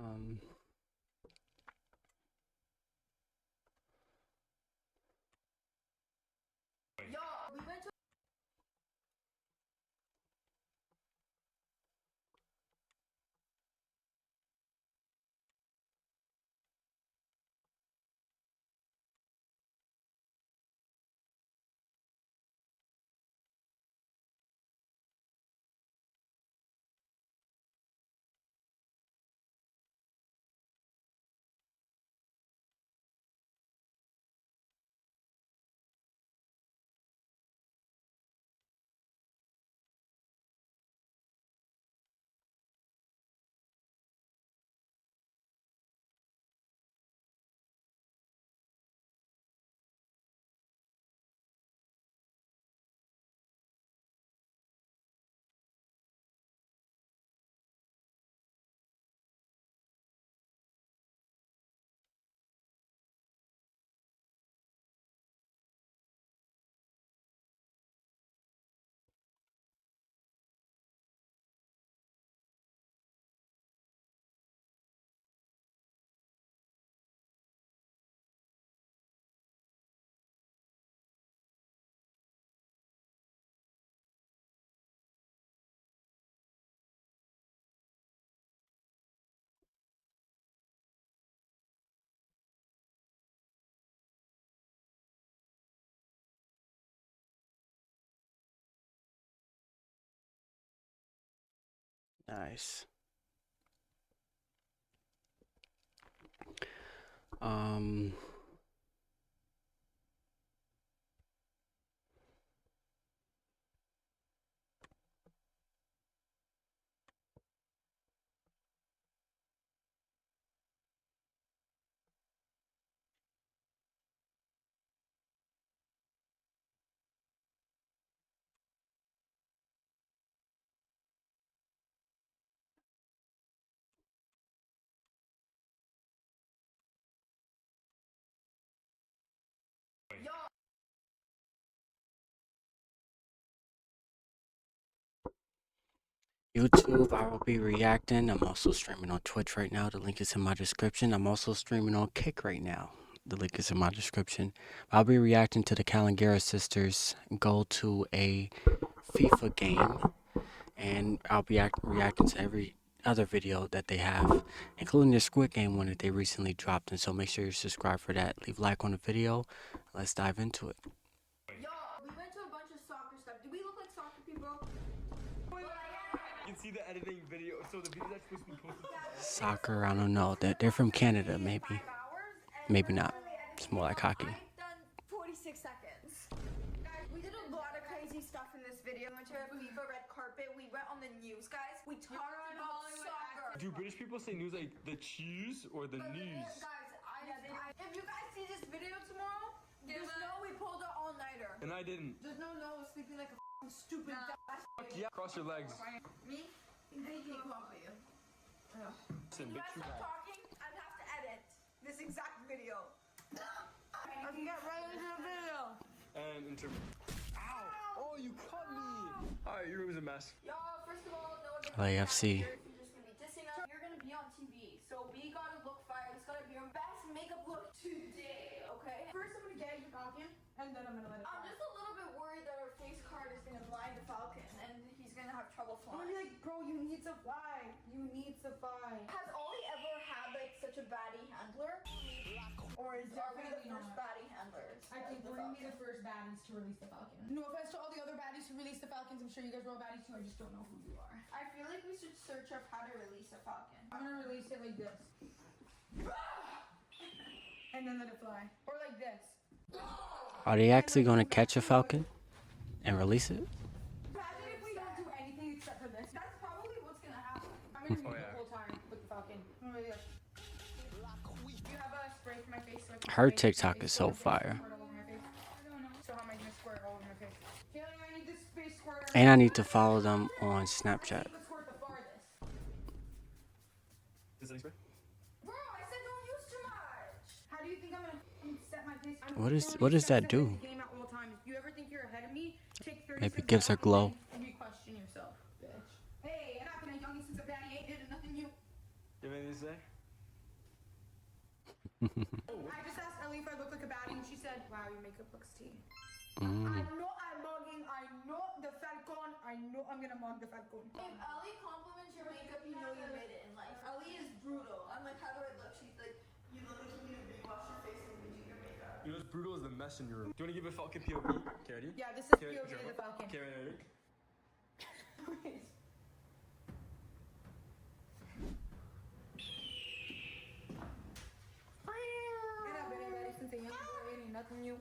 Um, Yo, we went to nice. Um, yo. YouTube, I will be reacting. I'm also streaming on Twitch right now. The link is in my description. I'm also streaming on Kick right now. The link is in my description. I'll be reacting to the Kalogeras sisters go to a FIFA game, and I'll be reacting to every other video that they have, including the Squid Game one that they recently dropped. And so make sure you subscribe for that. Leave a like on the video. Let's dive into it. Yo, we went to a bunch of soccer stuff. Do we look like soccer people? You can see the editing video, so the video's actually supposed to be posted. Soccer, I don't know. They're from Canada, maybe. Maybe not. It's more like hockey. I've done 46 seconds. Guys, we did a lot of crazy stuff in this video. We went to a FIFA red carpet. We went on the news, guys. We talked about soccer. Do British people say news like the cheese or the news? Guys, if you guys see this video tomorrow, just know we pulled an all-nighter. And I didn't. Just know Noah was sleeping like a stupid ass. Yeah, cross your legs. Me? He can't copy you. Listen, You bitch, guys you stop bad. talking, I'd have to edit this exact video. I can get right into the video. And in terms. Ow! Oh, you cut me! Alright, your room is a mess. Yo, first of all, no one's LAFC. You're just gonna be dissing us. You're gonna be on TV, so we gotta look fire. It's gotta be our best makeup look today, okay? First, I'm gonna get you Falcon, and then I'm gonna let it fly. I'm just a little bit worried that our face card is gonna blind the Falcon, and he's gonna have trouble flying. I'm gonna be like, bro, you need to fly. You need to fly. Has Ollie ever had like such a baddie handler? Or are we the first baddie handlers? I think we're gonna be the first baddies to release the Falcon. No offense to all the other baddies who released the Falcons. I'm sure you guys are all baddies too. I just don't know who you are. I feel like we should search up how to release a Falcon. I'm gonna release it like this. And then let it fly. Or like this. Are they actually going to catch a falcon and release it? Imagine if we don't do anything except for this. That's probably what's gonna happen. I'm gonna Oh, read yeah. the whole time with the Falcon. I'm gonna be like, do you have a spray for my face? So I can Her spray TikTok my is face so all over fire. my face? I don't know. So how am I gonna squirt all over my face? Kaylee, I need this space squirter. And I need to follow them on Snapchat. Let's squirt the farthest. Is that spray? Bro, I said don't use too much. How do you think I'm gonna set my face? What does that do? Game at all times. If you ever think you're ahead of me, take 30 Maybe it seconds gives her out glow. and you question yourself, bitch. Hey, and I've been a youngin' since a baddie ain't did nothing new. You have anything to say? I just asked Ellie if I look like a baddie, and she said, "Wow, your makeup looks tea." Mm. I know I'm mugging. I know the Falcon. I know I'm gonna mug the Falcon. If Ellie compliments your makeup, you know you made it in life. Ellie is brutal. I'm like, how do I look? She's like, you look like you need to wash your face and redo your makeup. You know what's brutal is the mess in your room. Do you want to give a Falcon POV? Okay, ready? Yeah, this is Okay, POV of the Falcon. Okay, ready? Nothing new.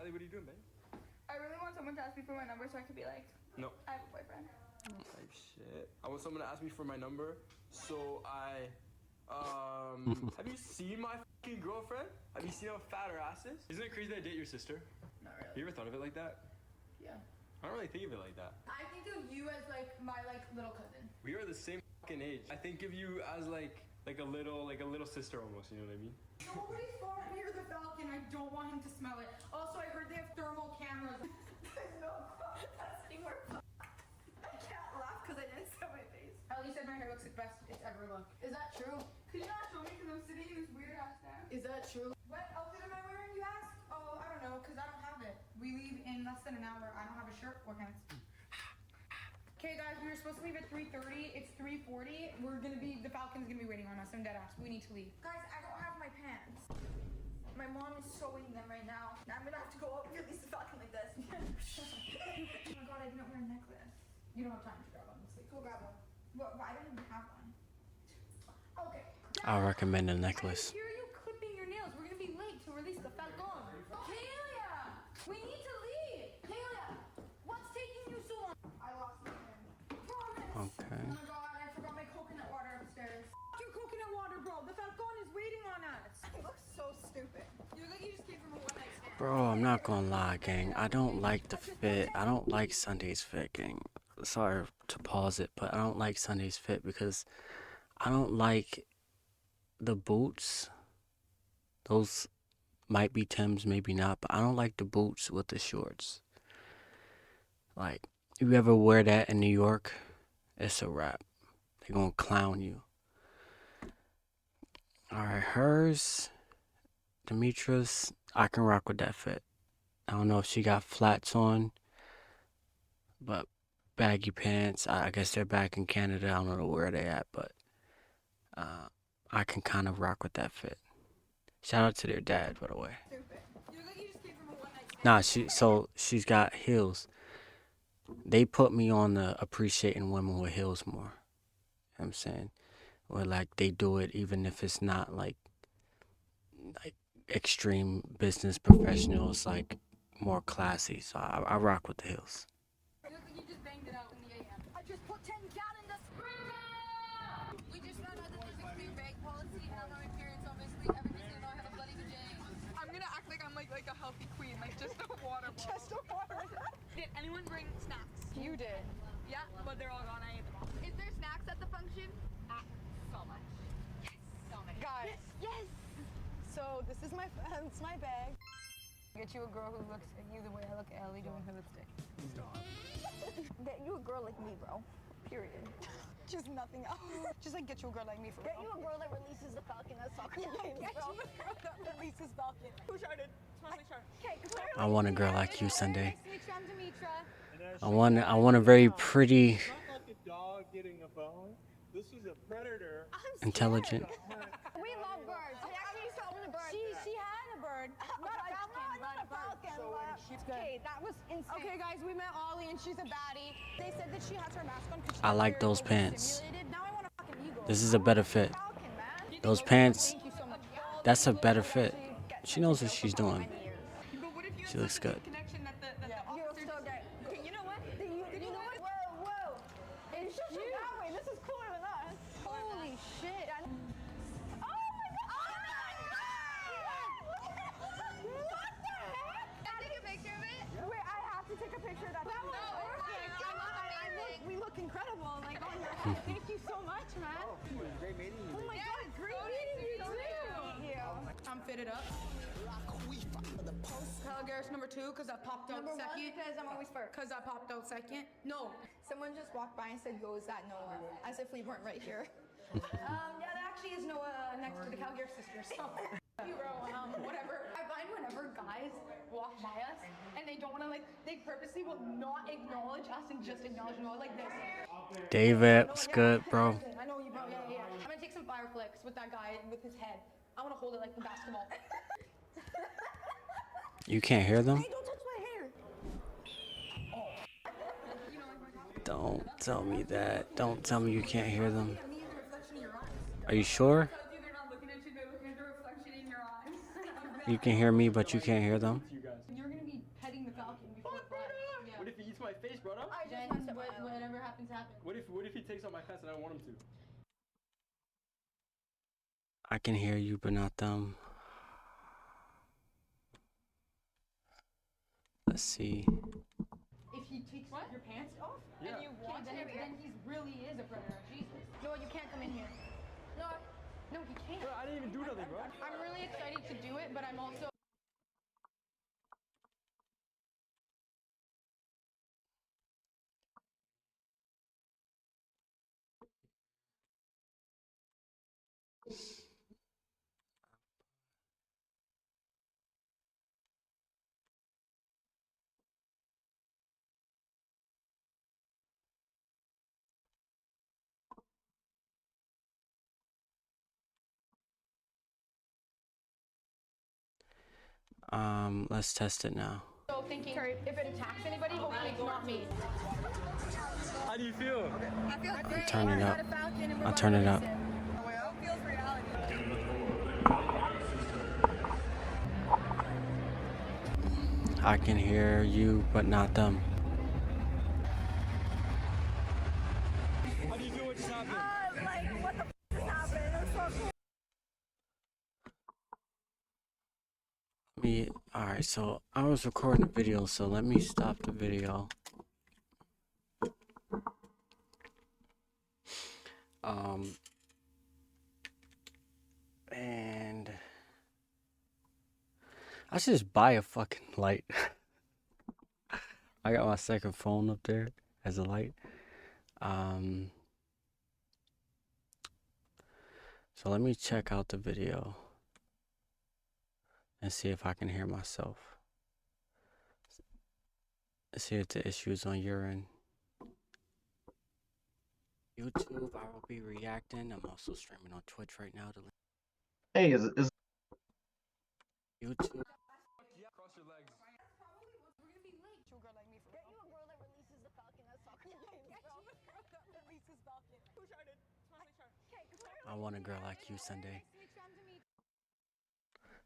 Ellie, what are you doing, babe? I really want someone to ask me for my number so I could be like, No. I have a boyfriend. Type shit. I want someone to ask me for my number, so I, have you seen my fucking girlfriend? Have you seen how fat her ass is? Isn't it crazy that I date your sister? Not really. You ever thought of it like that? Yeah. I don't really think of it like that. I think of you as like my little cousin. We are the same fucking age. I think of you as like a little sister almost, you know what I mean? Nobody's far near the Falcon. I don't want him to smell it. Also, I heard they have thermal cameras. There's no testing or I can't laugh because I didn't set my face. Ellie said my hair looks the best it's ever looked. Is that true? Could you not show me because I'm sitting in this weird ass stand? Is that true? What outfit am I wearing, you ask? Oh, I don't know, because I don't have it. We leave in less than an hour. I don't have a shirt or pants. Okay, guys, we were supposed to leave at 3:30. It's 3:40. The Falcon's gonna be waiting on us. I'm dead ass. We need to leave. Guys, I don't have my pants. My mom is sewing them right now. I'm gonna have to go up and release the Falcon like this. Oh my god, I didn't wear a necklace. You don't have time to grab on this week. Go grab one. But I don't even have one. Okay. I recommend a necklace. I hear you clipping your nails. We're gonna be late to release the Falcon. Kalia! We need to leave! Kalia! What's taking you so long? I lost my pen. Promise! Okay. Oh my god, I forgot my coconut water upstairs. Your coconut water, bro. The Falcon is waiting on us. You look so stupid. You look like you just came from a one-night stand. Bro, I'm not gonna lie, gang. I don't like the fit. I don't like Sunday's fit, gang. Sorry to pause it, but I don't like Sunday's fit because I don't like the boots. Those might be Tim's, maybe not, but I don't like the boots with the shorts. Like, you ever wear that in New York, it's a wrap. They're gonna clown you. Alright, hers, Demetra's, I can rock with that fit. I don't know if she got flats on, but baggy pants, I guess they're back in Canada. I don't know where they at, but I can kind of rock with that fit. Shout out to their dad, by the way. Stupid. You look like you just came from a one-night stand. Nah, she's got heels. They put me on the appreciating women with heels more. You know what I'm saying? Or like they do it even if it's not like extreme business professionals, like more classy. So I rock with the heels. You look like you just banged it out in the AM. I just put 10 gallons of screaming! We just found out that there's a clear bag policy, and I'm not my parents, obviously. Everybody's gonna know I have a bloody vagina. I'm gonna act like I'm like a healthy queen, like just a water bottle. Just a water bottle. Did anyone bring snacks? You did. Yeah, but they're all gone. I ate them all. Is there snacks at the function? So much. Yes, so many. Guys. Yes. So this is my bag. Get you a girl who looks at you the way I look at Ellie doing her lipstick. Get you a girl like me, bro. Period. Just nothing else. Just like get you a girl like me for Get real. you a girl that releases the Falcon as soccer games, Get bro. you a girl that releases Falcon. Who started? Smiley Shark. Okay, I want a girl like you, Sunday. Nice to meet you, I'm Demetra. I want a very pretty, It's not like a dog getting a bone. This is a predator. intelligent. We love birds. I actually used to own a bird. She had a bird. Not a falcon, Okay, that was insane. Okay, guys, we met Ollie and she's a baddie. They said that she has her mask on because I like those pants. Now I want a fucking eagle. This is a better fit. Falcon, man. Those pants, Thank you so much. that's a better fit. She knows what she's doing. But what if you She looks good. connection that the You'll still get. Okay, you know what? You know what? Whoa. It's you. That way. This is cooler than us. Holy shit. Oh my god. What the heck? Can I take a picture of it? Wait, I have to take a picture of that. That was perfect. We look incredible. Like on your head. Thank you so much, man. Oh, it was great meeting you. Oh my god, great meeting you too. I'm fitted up. Kalogeras number 2 because I popped out Number one, second. because I'm always first. Because I popped out second. No. Someone just walked by and said, "Yo, is that Noah?" As if we weren't right here. Yeah, that actually is no next to the Kalogeras sisters. So, whatever. I find whenever guys walk by us and they don't want to they purposely will not acknowledge us and just acknowledge Noah like this. David, what's good, bro? I know you, bro. Yeah. I'm gonna take some fire flicks with that guy with his head. I want to hold it like the basketball. You can't hear them? Hey, don't touch my hair. Don't tell me that. Don't tell me you can't hear them. Are you sure? They're not looking at you, they're looking at the reflection in your eyes. You can hear me, but you can't hear them? You guys. You're gonna be petting the falcon before it flies. Yeah. What if he eats my face, brother? Jen, whatever happens, happens. What if he takes out my pants and I don't want him to? I can hear you, but not them. Let's see. If he takes your pants off and you want him, then he really is a predator. Jesus. No, you can't come in here. No, he can't. Bro, I didn't even do nothing, bro. I'm really excited to do it, but I'm also. Let's test it now. So thinking, if it attacks anybody, hopefully it's not me. How do you feel? I feel great. Turn it up. Got a falcon and we're I'll about turn to it up. race it feels reality. I can hear you, but not them. How do you feel what just happened? Like, what the f is happening? It was so cool. Alright, so I was recording a video, so let me stop the video. And I should just buy a fucking light. I got my second phone up there as a light. So let me check out the video and see if I can hear myself. See if the issue is on your end. YouTube, I will be reacting. I'm also streaming on Twitch right now. Hey, is YouTube. Cross your legs. We're gonna be late to a girl like me for real. Get you a girl that releases the falcon. That's talking to you. Get you a girl that releases falcon. Who started? I want a girl like you Sunday.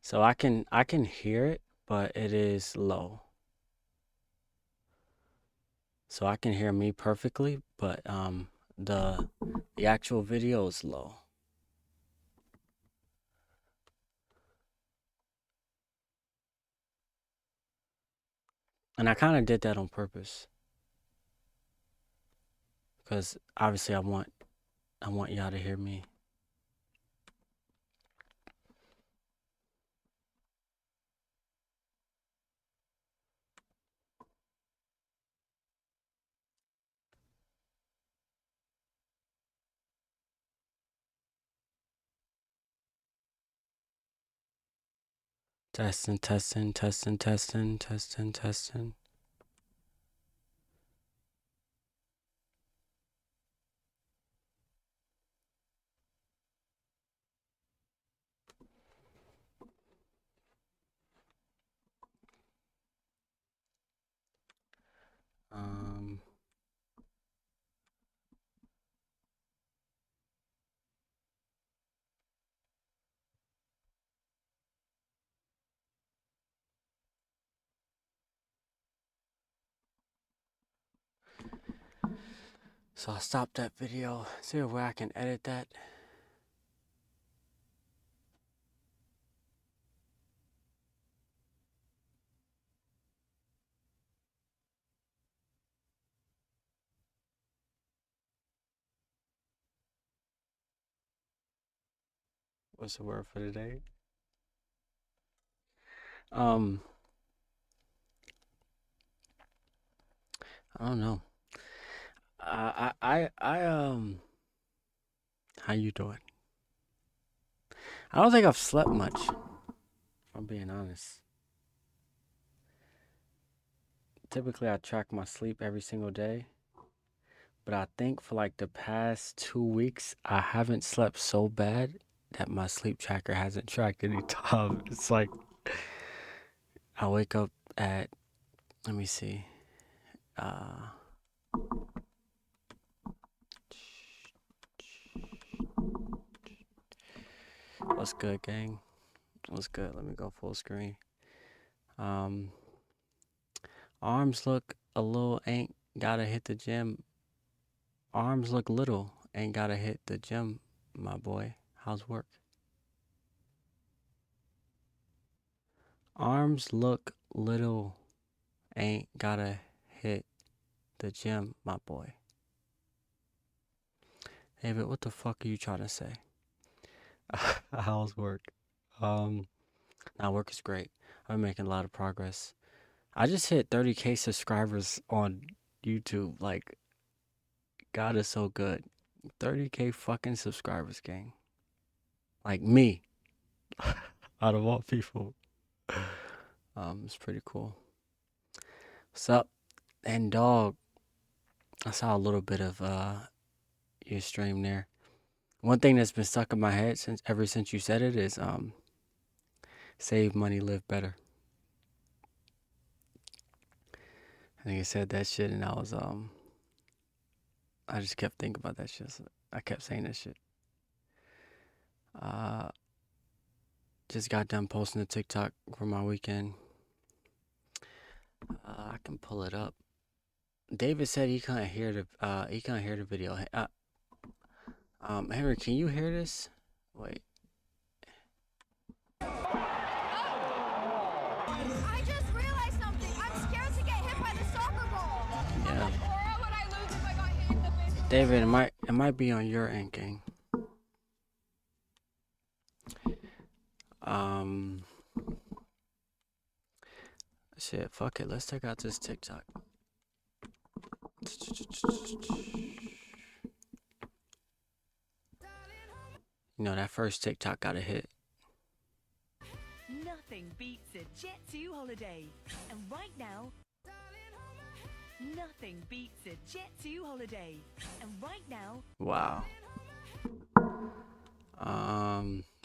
So I can hear it, but it is low. So I can hear me perfectly, but the actual video is low. And I kind of did that on purpose. Because obviously I want y'all to hear me. Testing, testing, testing, testing, testing, testing. So I'll stop that video. See if I can edit that. What's the word for today? I don't know. How you doing? I don't think I've slept much. If I'm being honest. Typically, I track my sleep every single day. But I think for like the past 2 weeks, I haven't slept so bad that my sleep tracker hasn't tracked any time. It's like I wake up at, let me see, uh, what's good, gang? What's good? Let me go full screen. Um, arms look a little, ain't gotta hit the gym. Arms look little, ain't gotta hit the gym, my boy. How's work? Arms look little, ain't gotta hit the gym, my boy. David, what the fuck are you trying to say? How's work? Now work is great. I'm making a lot of progress. I just hit 30K subscribers on YouTube. Like, God is so good. 30K fucking subscribers, gang. Like me, out of all people. It's pretty cool. What's up? And dog, I saw a little bit of your stream there. One thing that's been stuck in my head ever since you said it is save money, live better. I think I said that shit and I just kept thinking about that shit. So I kept saying that shit. Just got done posting a TikTok for my weekend. I can pull it up. David said he couldn't hear the video. Henry, can you hear this? Wait. I just realized something. I'm scared to get hit by the soccer ball. Yeah. How much aura would I lose if I got hit in the face with David, it might be on your end, gang. Shit, fuck it. Let's check out this TikTok. You know, that first TikTok got a hit. Nothing beats a Jet2 holiday. And right now, nothing beats a Jet2 holiday. And right now, Wow.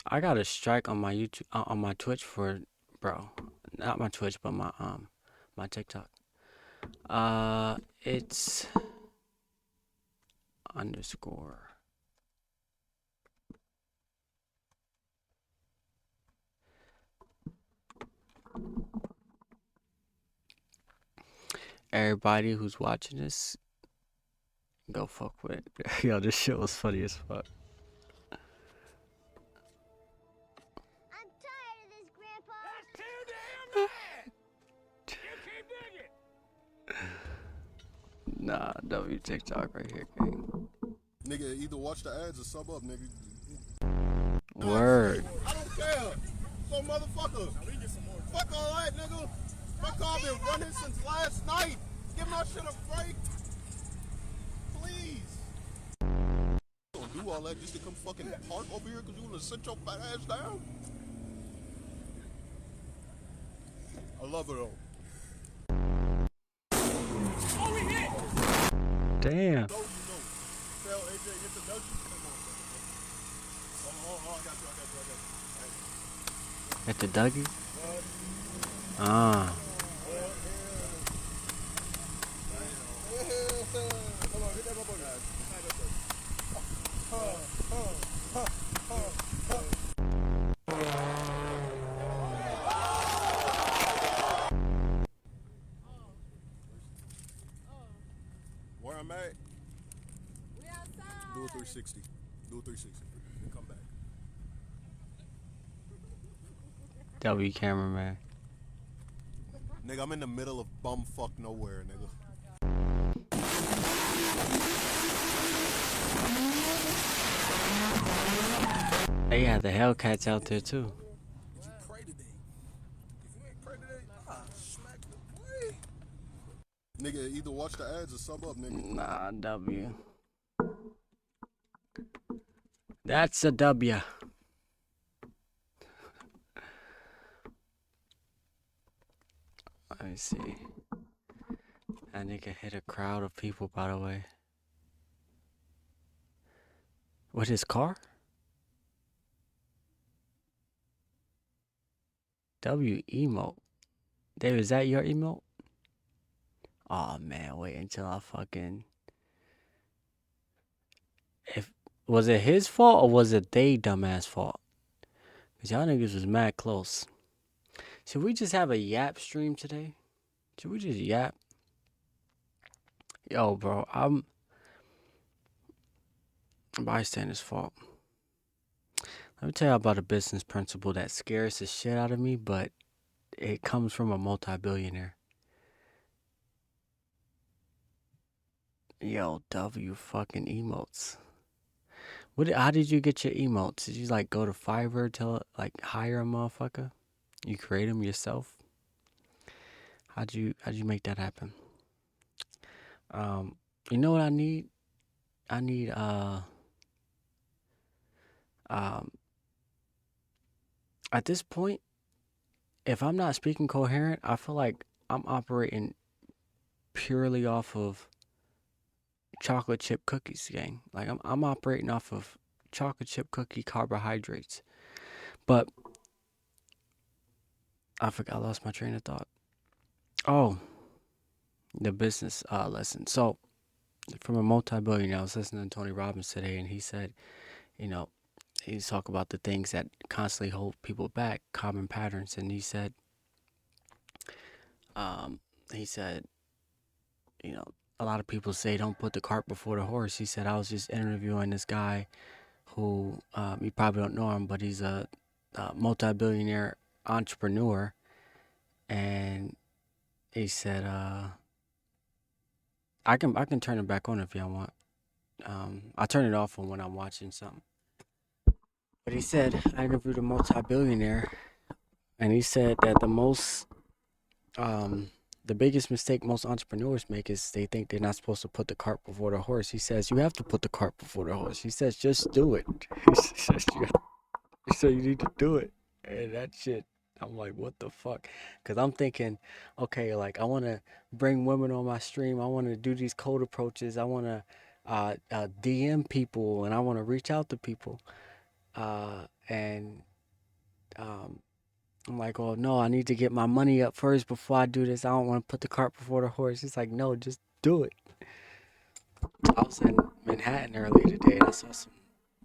I got a strike on my YouTube, on my Twitch for, bro, not my Twitch, but my TikTok. It's underscore. Everybody who's watching this, go fuck with it. Yo, this shit was funny as fuck. I'm tired of this, Grandpa. That's too damn bad! You keep digging! Nah, W TikTok right here, gang. Nigga, either watch the ads or sub up, nigga. Word. I don't care. So motherfucker. Fuck all that, nigga. My car been running since last night. Give my shit a break. Please. Don't do all that just to come fucking park over here because you want to sit your fat ass down? I love her though. Damn. So you know. Tell AJ hit the Dougie. Come on, bro. Oh, I got you. At the Dougie? Ah. Hold on, hit that bubble, guys. Where I'm at, do a 360. Do a 360 and come back. W cameraman. Nigga, I'm in the middle of bumfuck nowhere, nigga. They had the Hellcats out there too. Did you pray today? If you ain't pray today, smack the play. Nigga, either watch the ads or sub up, nigga. Nah, W. That's a W. Let me see. That nigga hit a crowd of people, by the way. With his car? W emote. Dave, is that your emote? Oh man, wait until I fucking. If was it his fault or was it they dumbass fault? Cause y'all niggas was mad close. Should we just have a yap stream today? Should we just yap? Yo, bro, I'm bystander's fault. Let me tell you about a business principle that scares the shit out of me, but it comes from a multi-billionaire. Yo, W fucking emotes. How did you get your emotes? Did you like go to Fiverr to like hire a motherfucker? You create them yourself? How'd you make that happen? You know what I need? I need um at this point, if I'm not speaking coherent, I feel like I'm operating purely off of chocolate chip cookies, gang. Like I'm operating off of chocolate chip cookie carbohydrates. But I lost my train of thought. Oh, the business lesson. So from a multi-billionaire, I was listening to Tony Robbins today, and he said, you know, he's talking about the things that constantly hold people back, common patterns, and um, he said, you know, a lot of people say don't put the cart before the horse. He said I was just interviewing this guy who you probably don't know him, but he's a multi-billionaire entrepreneur, and he said I can turn it back on if y'all want. I turn it off when I'm watching something. But he said I interviewed a multi-billionaire, and he said that the biggest mistake most entrepreneurs make is they think they're not supposed to put the cart before the horse. He says you have to put the cart before the horse. He says just do it. He says you need to do it, and that shit. I'm like, what the fuck? Because I'm thinking, okay, like I want to bring women on my stream. I want to do these cold approaches. I want to DM people, and I want to reach out to people. And um, I'm like, oh no, I need to get my money up first before I do this. I don't want to put the cart before the horse. He's like, no, just do it. I was in Manhattan earlier today, and I saw some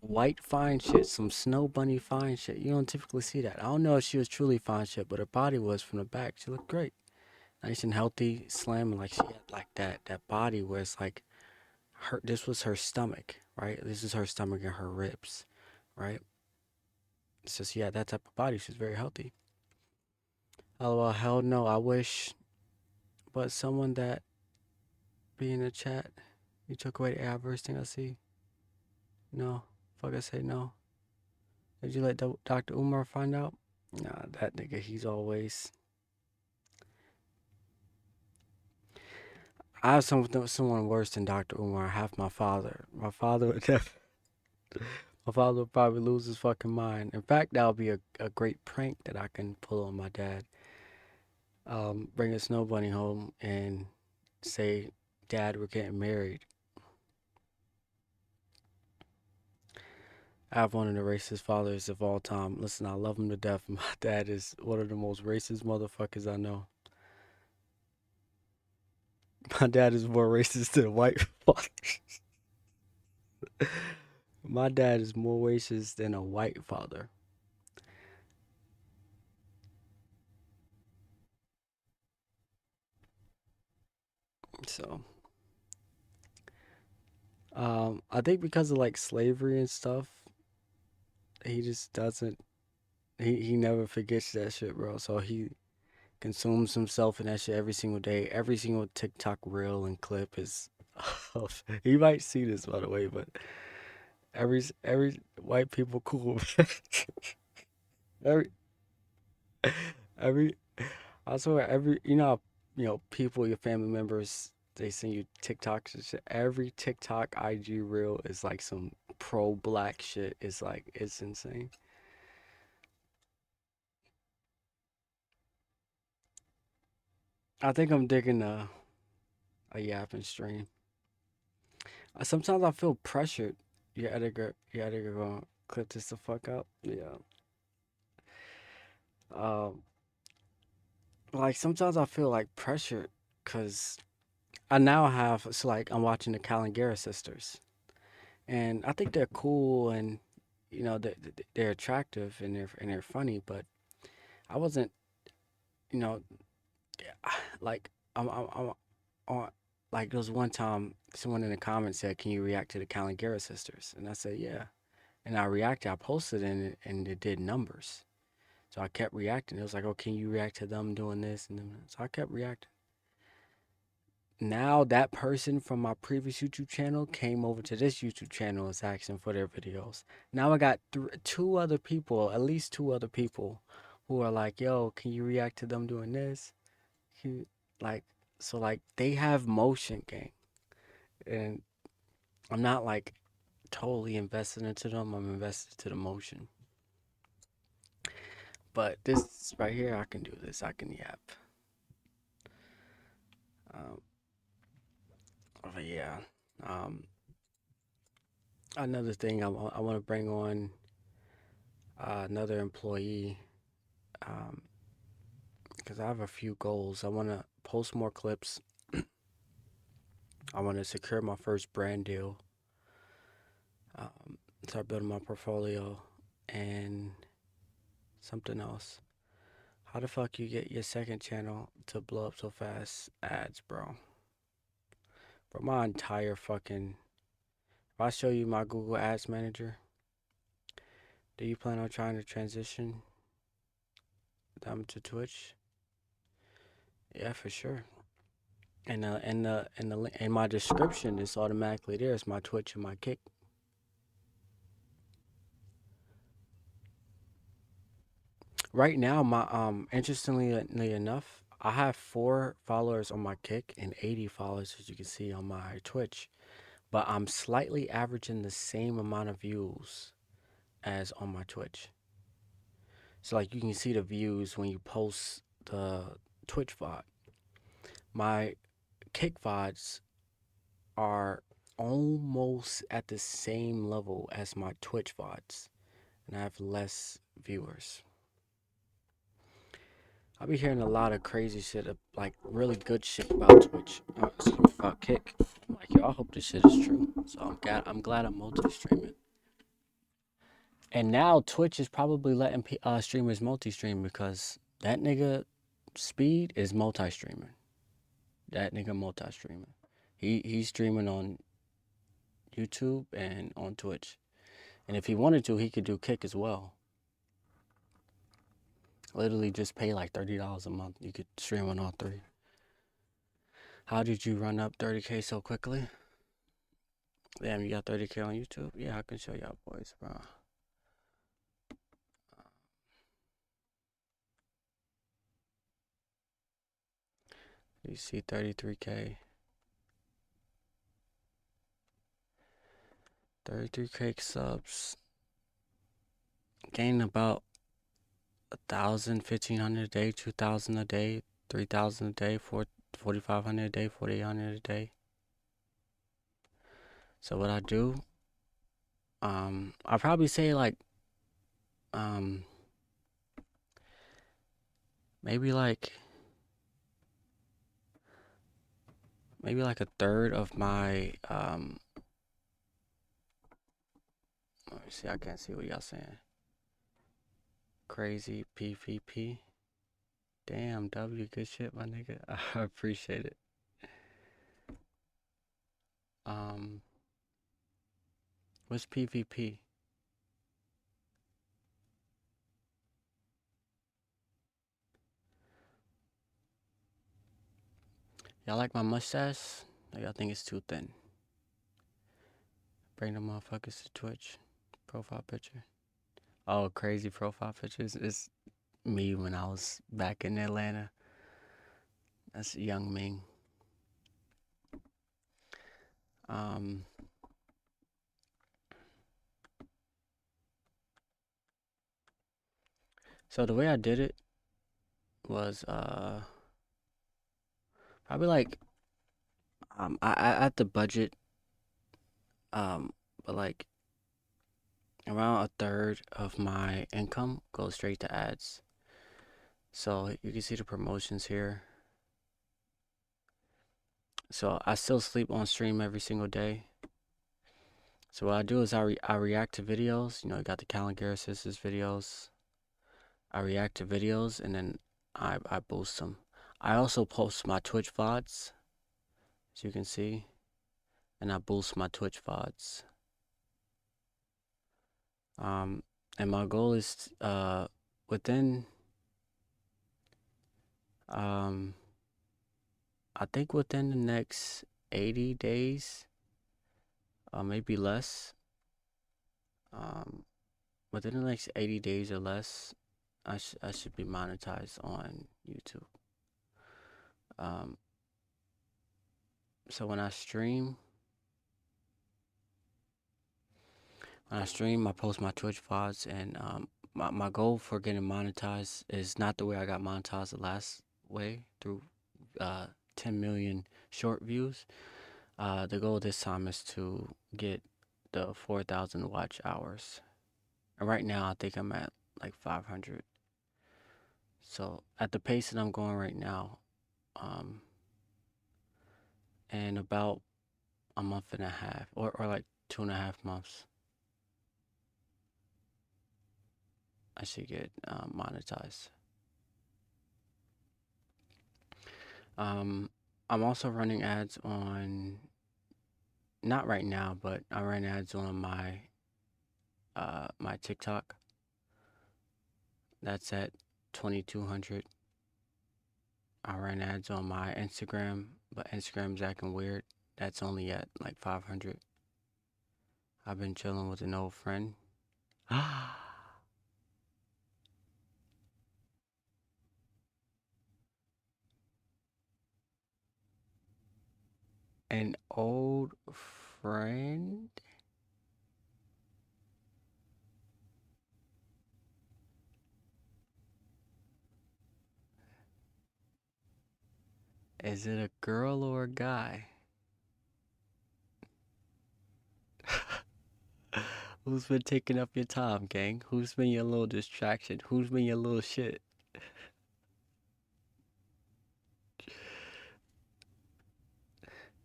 white fine shit, some snow bunny fine shit. You don't typically see that. I don't know if she was truly fine shit, but her body was from the back. She looked great, nice and healthy, slim, and like she had like that body where it's like her. This was her stomach, right? This is her stomach and her ribs, right? So she had that type of body. She was very healthy. Oh well, hell no. I wish, but someone that be in the chat, you took away the adverse thing I see. No, fuck, I say no. Did you let Dr. Umar find out? Nah, that nigga, he's always. I have someone worse than Dr. Umar. I have my father. My father would my father would probably lose his fucking mind. In fact, that would be a great prank that I can pull on my dad. Bring a snow bunny home and say, Dad, we're getting married. I have one of the racist fathers of all time. Listen, I love him to death. My dad is one of the most racist motherfuckers I know. My dad is more racist than a white father. My dad is more racist than a white father. So, I think because of like slavery and stuff, he just doesn't. He never forgets that shit, bro. So he consumes himself in that shit every single day. Every single TikTok reel and clip is. He might see this, by the way, but every white people cool. every every I swear people, your family members, they send you TikToks and shit. Every TikTok IG reel is like some pro black shit. It's like it's insane. I think I'm digging a yapping stream. Sometimes I feel pressured. Your editor gonna clip this the fuck up. Yeah. Um, like sometimes I feel like pressured because I now have. It's like I'm watching the Kalogeras sisters, and I think they're cool and they're attractive and they're funny. But I wasn't, you know, like I'm on. Like there was one time someone in the comments said, "Can you react to the Kalogeras sisters?" And I said, "Yeah." And I reacted. I posted and it did numbers. So I kept reacting. It was like, "Oh, can you react to them doing this?" And then, so I kept reacting. Now that person from my previous YouTube channel came over to this YouTube channel and is asking for their videos. Now I got two other people, at least two other people, who are like, "Yo, can you react to them doing this?" Like, so like they have motion gang, and I'm not like totally invested into them. I'm invested to the motion. But this right here, I can do this. I can yap. Um, but yeah. Um, Another thing, I want to bring on another employee because I have a few goals. I want to post more clips. I want to secure my first brand deal. Start building my portfolio and something else. How the fuck you get your second channel to blow up so fast? Ads, bro. Bro, my entire fucking. If I show you my Google Ads Manager, do you plan on trying to transition them to Twitch? Yeah, for sure. And in my description, it's automatically there. It's my Twitch and my Kick. Right now, my interestingly enough, I have 4 followers on my Kick and 80 followers, as you can see on my Twitch. But I'm slightly averaging the same amount of views as on my Twitch. So like you can see the views when you post the Twitch VOD. My Kick VODs are almost at the same level as my Twitch VODs, and I have less viewers. I'll be hearing a lot of crazy shit, like really good shit about Twitch. Excuse me, about Kick. I'm like, yo, I hope this shit is true. So I'm glad I'm multi-streaming. And now Twitch is probably letting streamers multi-stream because that nigga Speed is multi-streaming. That nigga multi-streaming. He's streaming on YouTube and on Twitch. And if he wanted to, he could do Kick as well. Literally just pay like $30 a month. You could stream on all three. How did you run up 30K so quickly? Damn, you got 30K on YouTube? Yeah, I can show y'all boys, bro. You see 33K. 33K subs. Gain about 1,000, 1,500 a day, 2,000 a day, 3,000 a day, 4,500 a day, 4,800 a day. So what I do, I probably say like, um, maybe like a third of my let me see, I can't see what y'all saying. Crazy PvP. Damn, W, good shit, my nigga. I appreciate it. Um, what's PvP? Y'all like my mustache? Or y'all think it's too thin? Bring the motherfuckers to Twitch. Profile picture. Oh, crazy profile pictures. It's me when I was back in Atlanta. That's young Ming. Um, so the way I did it was Probably like I at the budget, but like around a third of my income goes straight to ads. So you can see the promotions here. So I still sleep on stream every single day. So what I do is I react to videos. You know, you got the Kalogeras sisters videos. I react to videos and then I boost them. I also post my Twitch VODs, as you can see, and I boost my Twitch VODs. And my goal is within I think within the next 80 days, maybe less. Um, Within the next 80 days or less, I should be monetized on YouTube. Um, so when I stream, I post my Twitch VODs, and my goal for getting monetized is not the way I got monetized the last way through 10 million short views. The goal this time is to get the 4,000 watch hours. And right now, I think I'm at like 500. So at the pace that I'm going right now, um, in about a month and a half, or like 2.5 months, I should get monetized. I'm also running ads on, not right now, but I run ads on my TikTok. That's at 2,200. I run ads on my Instagram, but Instagram's acting weird. That's only at like 500. I've been chilling with an old friend. An old friend? Is it a girl or a guy? Who's been taking up your time, gang? Who's been your little distraction? Who's been your little shit?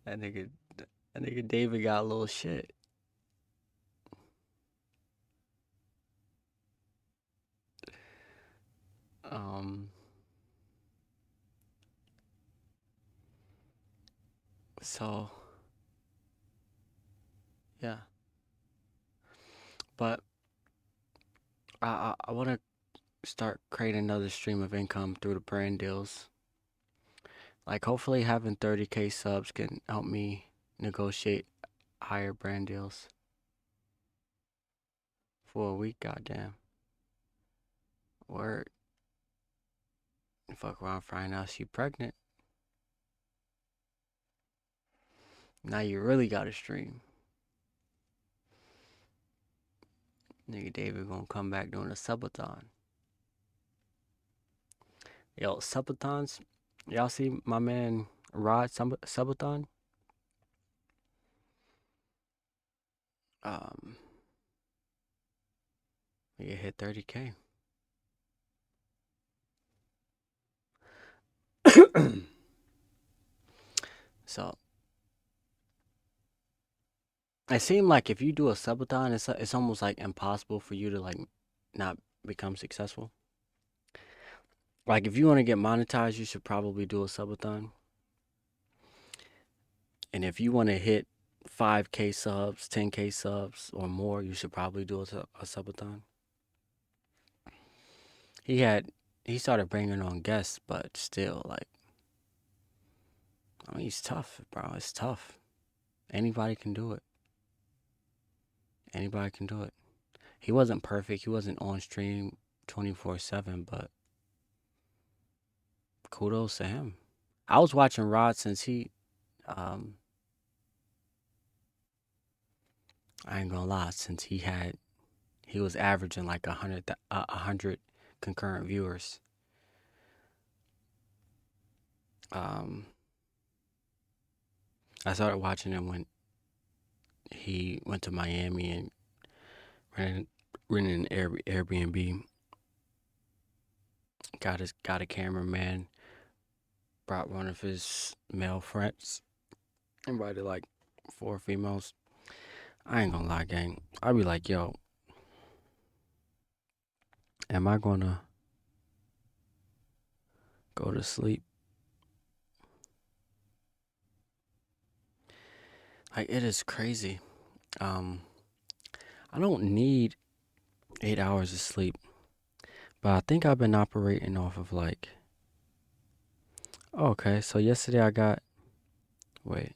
That nigga, that nigga David got a little shit. Um, so yeah, but I want to start creating another stream of income through the brand deals. Like hopefully having 30K subs can help me negotiate higher brand deals for a week. Goddamn, word. Fuck around, find out she pregnant. Now you really got to stream. Nigga David gonna come back doing a subathon. Yo, subathons. Y'all see my man Rod Subathon? Um, he hit 30K. So it seemed like if you do a subathon, it's almost like impossible for you to like not become successful. Like if you want to get monetized, you should probably do a subathon. And if you want to hit 5K subs, 10K subs or more, you should probably do a subathon. He started bringing on guests, but still, like, I mean, he's tough, bro. It's tough. Anybody can do it. Anybody can do it. He wasn't perfect. He wasn't on stream 24/7, but kudos to him. I was watching Rod since I ain't gonna lie, since he was averaging like 100 concurrent viewers. Um, I started watching him when he went to Miami and rented an Airbnb. Got a cameraman. Brought one of his male friends. Invited like 4 females. I ain't gonna lie, gang. I be like, yo, am I gonna go to sleep? Like, it is crazy. I don't need 8 hours of sleep, but I think I've been operating off of like, okay, so yesterday I got, wait.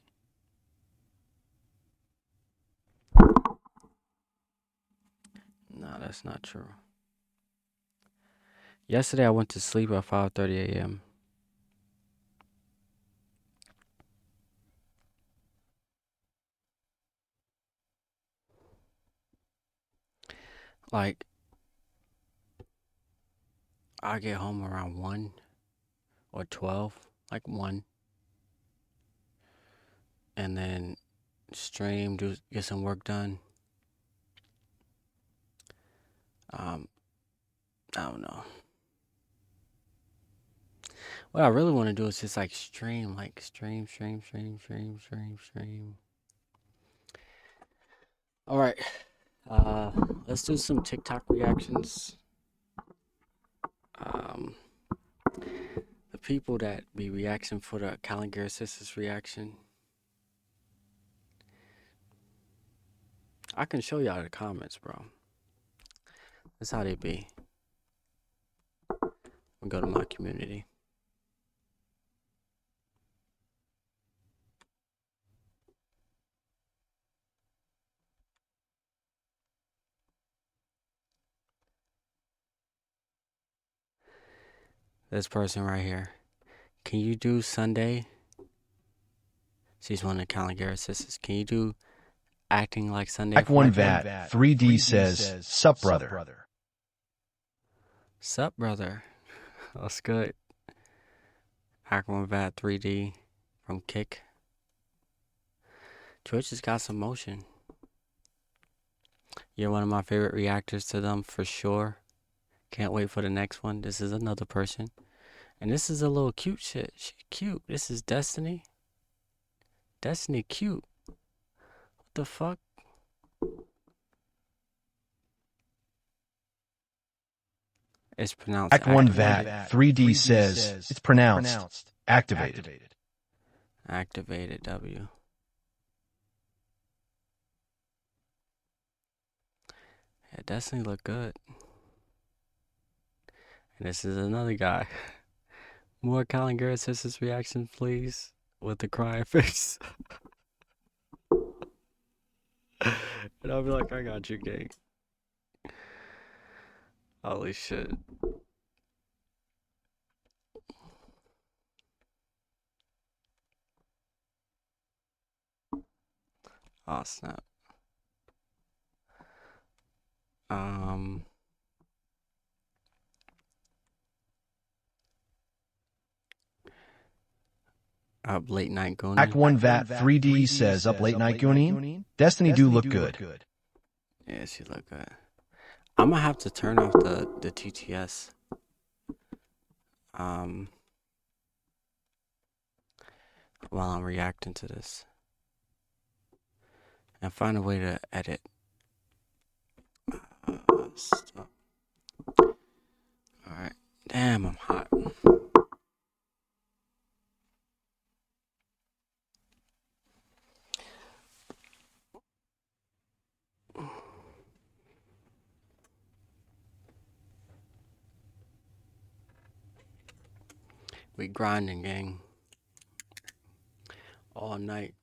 No, that's not true. Yesterday I went to sleep at 5:30 a.m. Like, I get home around 1 or 12, like 1, and then stream, get some work done. I don't know. What I really want to do is just like stream, stream. All right, let's do some TikTok reactions. Um, the people that be reacting for the Kalogeras sisters reaction, I can show y'all the comments, bro. That's how they be. We go to my community. This person right here. Can you do Sunday? She's one of the Kalogeras sisters. Can you do acting like Sunday? Act 1 VAT 3D says, Sup, brother. Sup, brother. That's good. Act 1 VAT 3D from Kick. Twitch has got some motion. You're one of my favorite reactors to them for sure. Can't wait for the next one. This is another person. And this is a little cute shit. She cute. This is Destiny. Destiny cute. What the fuck? It's pronounced Act 1 VAT 3D says, it's pronounced activated. Activated W. Yeah, Destiny look good. And this is another guy. More Kalogeras sisters reaction, please. With the crying face. And I'll be like, I got you, gang. Holy shit. Oh, snap. Up late night gooning. Act 1 VAT 3D says, up late night gooning. Destiny do look good. Yeah, she look good. I'm gonna have to turn off the TTS. While I'm reacting to this. And find a way to edit. Stop. Alright. Damn, I'm hot. We grinding, gang. All night.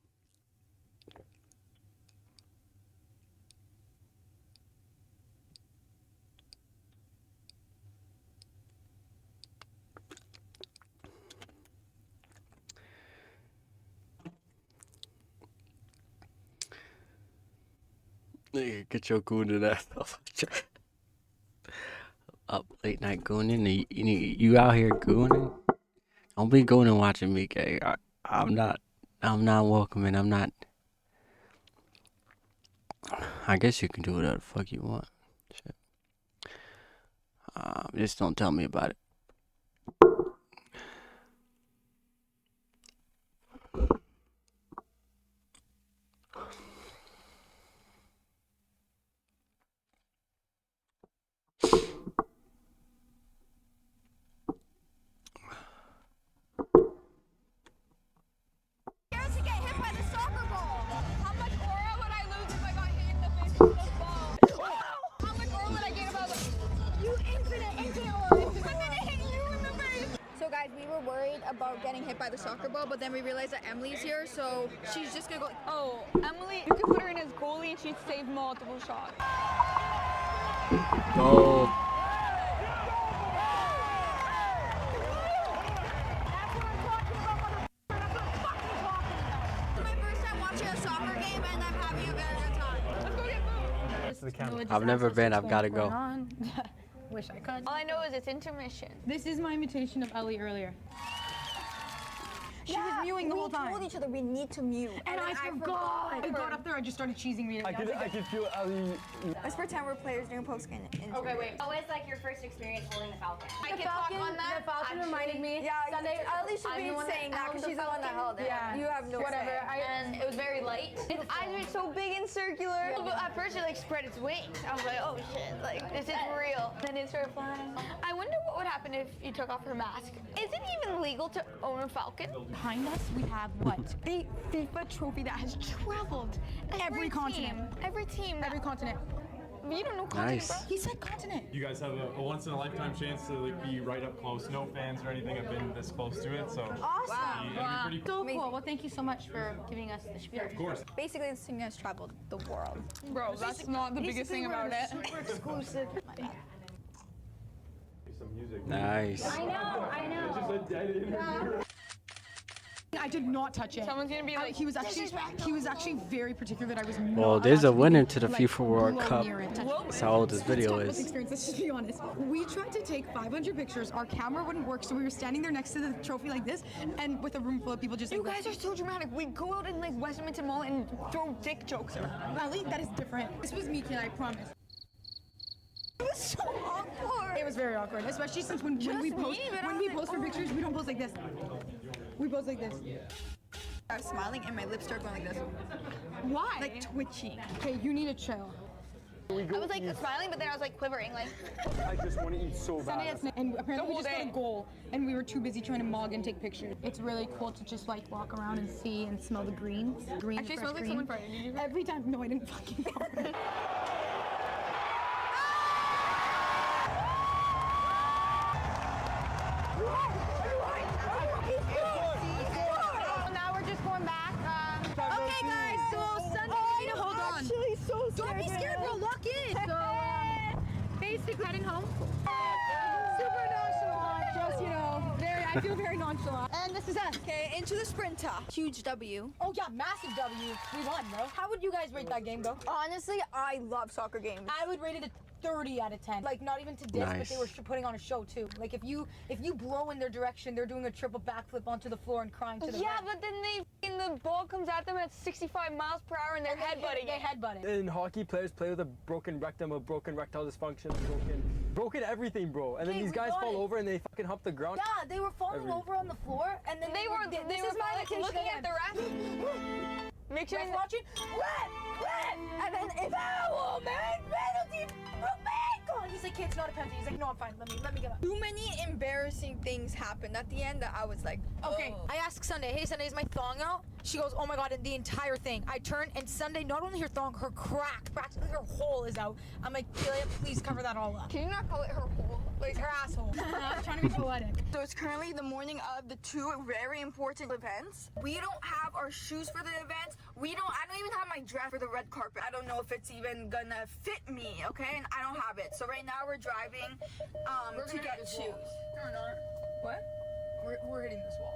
Get your gooning ass off. Up late night gooning. You out here gooning? Don't be gooning watching me, gang. I'm not. I'm not welcoming. I'm not. I guess you can do whatever the fuck you want. Shit. Just don't tell me about it. Scared to get hit by the soccer ball. How much aura would I lose if I got hit in the face with the ball? How much aura would I gain if I was you infinite aura? I'm gonna hit you in the face. So guys, we were worried about getting hit by the soccer ball, but then we realized that Emily's here, so she's just gonna go. Oh, Emily, you could put her in as goalie and she'd save multiple shots. Go. It's my first time watching a soccer game and I'm having a very good time. Let's go get food. I've never been. I've got to go. Wish I could. All I know is it's intermission. This is my imitation of Ellie earlier. She was mewing the whole time. We told each other we need to mew. And I forgot. I got up there, I just started cheesing me. I could feel Ellie. Let's pretend we're players doing post-game. Okay, wait. What was like your first experience holding the Falcon? I can talk on that. The Falcon reminded me. Yeah, Sunday. Ellie should be saying that because she's the one that held it. Yeah. You have no Whatever. say. And it was very light. Its eyes are so big and circular. But at first it like spread its wings. I was like, oh shit, like this is real. Then it started flying. I wonder what would happen if you took off her mask. Is it even legal to own a falcon? Behind us, we have what? A FIFA trophy that has traveled every continent. Every team. Every continent. You don't know continent, Nice. bro. He said continent. You guys have a once-in-a-lifetime chance to like be right up close. No fans or anything have been this close to it, so Awesome. it'd be pretty So Amazing. cool. Well, thank you so much for giving us the spiel. Of course. Basically, this thing has traveled the world. Bro, that's not the biggest thing about it. Super exclusive. Some music. Nice. I know. Just a dead interview. I did not touch it. Someone's gonna be like, he was actually very particular that I was not Well, there's a allowed to winner be, to the like, FIFA World blown Cup. near it. That's how old this video Let's talk about the is. experience. Let's just be honest. We tried to take 500 pictures. Our camera wouldn't work, so we were standing there next to the trophy like this, and with a room full of people just you like, guys are so dramatic. We go out in like West Edmonton Mall and throw dick jokes around. Ali, that is different. This was me, kid, I promise. It was so awkward. It was very awkward, especially since when we post for pictures, we don't post like this. We post like this. I was smiling and my lips started going like this. Why? Like twitching. Okay, you need to chill. I was like smiling, but then I was like quivering, like. I just want to eat so Sunday bad. at Snake, and apparently we whole just got a day. goal, and we were too busy trying to mug and take pictures. It's really cool to just like walk around and see and smell the greens. Green, Actually, it fresh smells like green. someone farted. Did you? Every time, no, I didn't fucking fart. Now we're just going back. Okay, guys. So Sunday. Hold on. Actually, so Don't be scared, bro. Lock in. So, basic heading home. Super nonchalant. Just, I feel very nonchalant. And this is us. Okay, into the sprinter. Huge W. Oh yeah, massive W. We won, bro. How would you guys rate that game, bro? Honestly, I love soccer games. I would rate it a 30 out of 10. Like, not even to diss, but Nice. they were putting on a show too. Like, if you blow in their direction, they're doing a triple backflip onto the floor and crying to the Yeah, ref. but then the ball comes at them at 65 miles per hour and they're headbutting They it. headbutt it. In hockey, players play with a broken rectum, a broken erectile dysfunction, broken everything, bro. And then Okay, these we guys got fall it. over and they fucking hump the ground. Yeah, they were falling Every- over on the floor, and then They were this is my like imitation looking again. at the ref. Make sure Guys watching? Red! And then it's foul, man! Penalty! Go on! He's like, it's not a penalty. He's like, no, I'm fine. Let me get up. Too many embarrassing things happened at the end that I was like, Okay, oh. I asked Sunday, hey, Sunday, is my thong out? She goes, oh my god, and the entire thing. I turn, and Sunday, not only her thong, her practically her hole is out. I'm like, Celia, please cover that all up. Can you not call it her hole? Like, her asshole. I'm trying to be poetic. So it's currently the morning of the two very important events. We don't have our shoes for the events. I don't even have my dress for the red carpet. I don't know if it's even gonna fit me, okay? And I don't have it. So right now we're driving to get shoes. What? We're hitting this wall.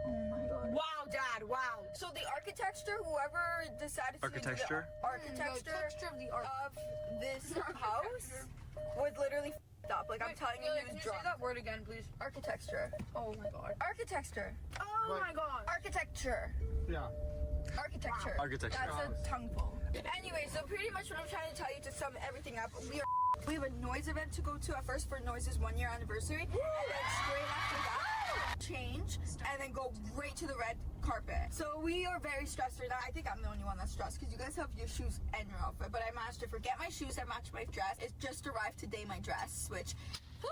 Oh my god. Wow, Dad, wow. So the architecture, whoever decided to Architecture? do the architecture of this house was literally up. Like, I'm telling you, he was drunk. Say that word again, please. Architecture. Oh my god. Architecture. Oh my god. Architecture. Yeah. Architecture. Architecture. That's a tongueful. Anyway, so pretty much what I'm trying to tell you to sum everything up, we have a noise event to go to at first for Noise's 1-year anniversary, and then straight after that, change, and then go right to the red carpet. So we are very stressed right now. I think I'm the only one that's stressed because you guys have your shoes and your outfit, but I managed to forget my shoes that match my dress. It just arrived today, my dress, which, woo,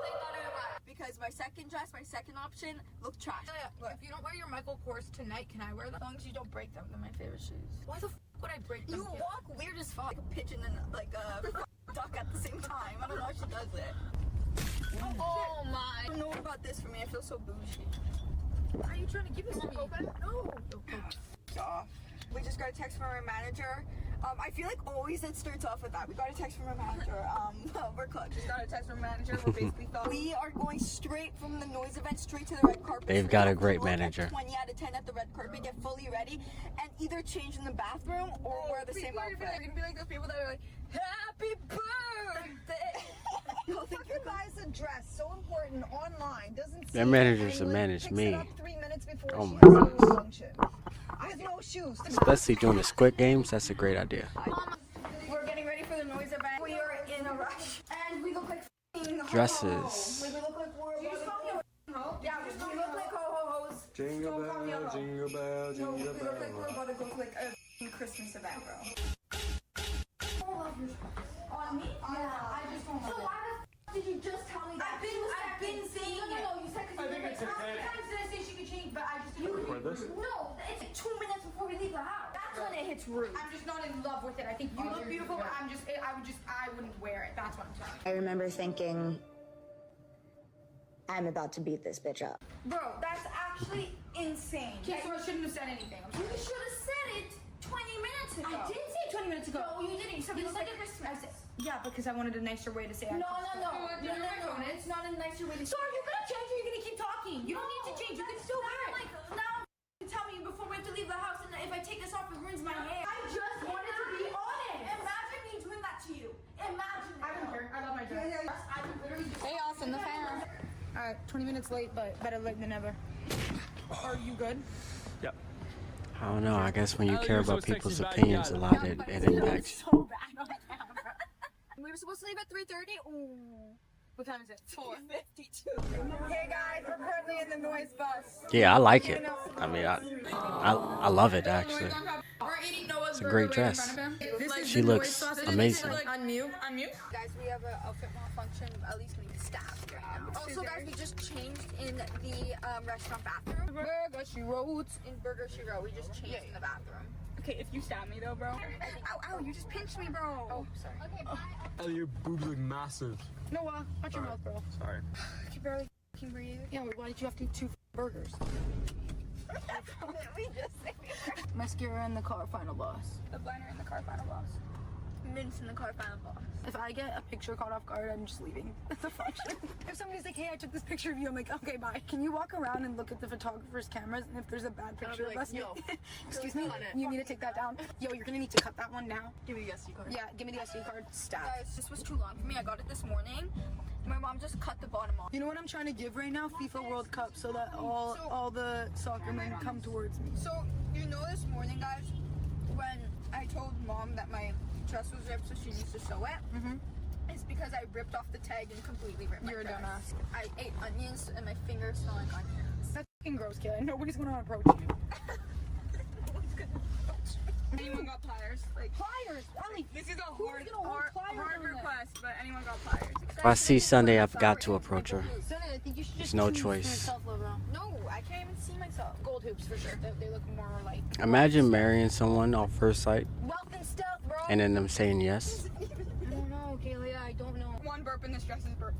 thank God it arrived. Because my second dress, my second option, looked trash. If you don't wear your Michael Kors tonight, can I wear them? As long as you don't break them, they're my favorite shoes. Why the f would I break them? You walk weird as fuck. Like a pigeon and like a duck at the same time. I don't know how she does it. Oh my. I don't know about this for me. I feel so bougie. Are you trying to give this to me? No. Off. We just got a text from our manager. I feel like always it starts off with that. We got a text from our manager. We're cooked. Just got a text from manager. We're basically thought we are going straight from the noise event straight to the red carpet. They've got a great manager. 20 out of 10 at the red carpet, get fully ready, and either change in the bathroom or wear the same outfit. We're gonna be like those people that are like, happy birthday. You guys address so important online doesn't. Their managers have managed me. 3 minutes before Oh my goodness. With no shoes. Especially during the Squid Games, that's a great idea. We're getting ready for the noise event. We are in a rush, and we look like Dresses. We look like we're yeah, we look like ho-ho-hos. Jingle bell, jingle bell, jingle We look like bell. we're about to go to like a Christmas event, bro. On me? Yeah, I just don't love it. So why the did you just tell me that? I've been saying it. No, you said because you it's okay. how many times did I say she could change, but I just didn't. Record this? No, it's like 2 minutes before we leave the house. That's when it hits rude. I'm just not in love with it. I think you look beautiful, but I wouldn't wear it. That's what I'm telling you. I remember thinking, I'm about to beat this bitch up. Bro, that's actually insane. Okay, so I shouldn't have said anything. You should have said it 20 minutes ago. I did say it 20 minutes ago. No, you didn't. You said it was like Christmas. Yeah, because I wanted a nicer way to say it. No. It's not a nicer way to say it. So are you gonna change or are you gonna keep talking? You don't need to change. You can still wear it. Like, now tell me before we have to leave the house, and if I take this off, it ruins my hair. I just wanted to be honest. Imagine me doing that to you. Imagine it. I don't care. I love my dress. I would literally just... Hey, Austin, the fan. 20 minutes late, but better late than never. Are you good? Yep. I don't know. I guess when you Oh, care you're so about people's sexy, opinions bad a guy. lot, it impacts you. So bad on camera. We were supposed to leave at 3:30. Ooh. What time is it? 4:52. Hey guys, we're currently in the noise bus. Yeah, I like it. I mean, I love it actually. We're eating Noah's It's a great burger right in dress. front of him. This is She the looks noise bus. amazing. Unmute. Guys, we have an outfit malfunction. At least we need staff right now. Also, guys, we just changed in the restaurant bathroom. Burger, she wrote. In Burger She Wrote, we just changed in the bathroom. Okay, if you stab me though, bro. Ow, you just pinched me, bro. Oh, sorry. Okay, bye. Ellie, your boobs look massive. Noah, watch your mouth, bro. Sorry. I can barely f***ing breathe. Yeah, why did you have to eat 2 burgers? We just say Mascara in the car, final boss. the blender in the car, final boss. Mints in the car, final boss. If I get a picture caught off guard, I'm just leaving the function. If somebody's like, hey, I took this picture of you, I'm like, okay, bye. Can you walk around and look at the photographer's cameras, and if there's a bad picture of us, excuse me, you need to take that down. Yo, you're gonna need to cut that one now. Give me the SD card. Yeah, give me the SD card. Stab. Guys, this was too long for me. I got it this morning. My mom just cut the bottom off. You know what I'm trying to give right now? FIFA World Cup, so that all the soccer men come towards me. So, you know this morning, guys, when I told mom that my dress was ripped, so she needs to sew it? It's because I ripped off the tag and completely ripped my You're a dress. dumbass. I ate onions and my fingers smell like onions. That's fucking gross, kid. Nobody's gonna approach you. Anyone got pliers? Like Pliers! Ellie, this is a who's gonna hold pliers hard over there? request, but anyone got pliers? If I see Sunday, I've got to approach her. Sonny, I think you should There's just no choose choice. yourself, Lobo. No, I can't even see myself. Gold hoops for sure. They look more like Imagine marrying someone off first sight Wealth and stealth, bro. and then them saying yes. I don't know, Kaylee. I don't know. One burp in this dress is burp.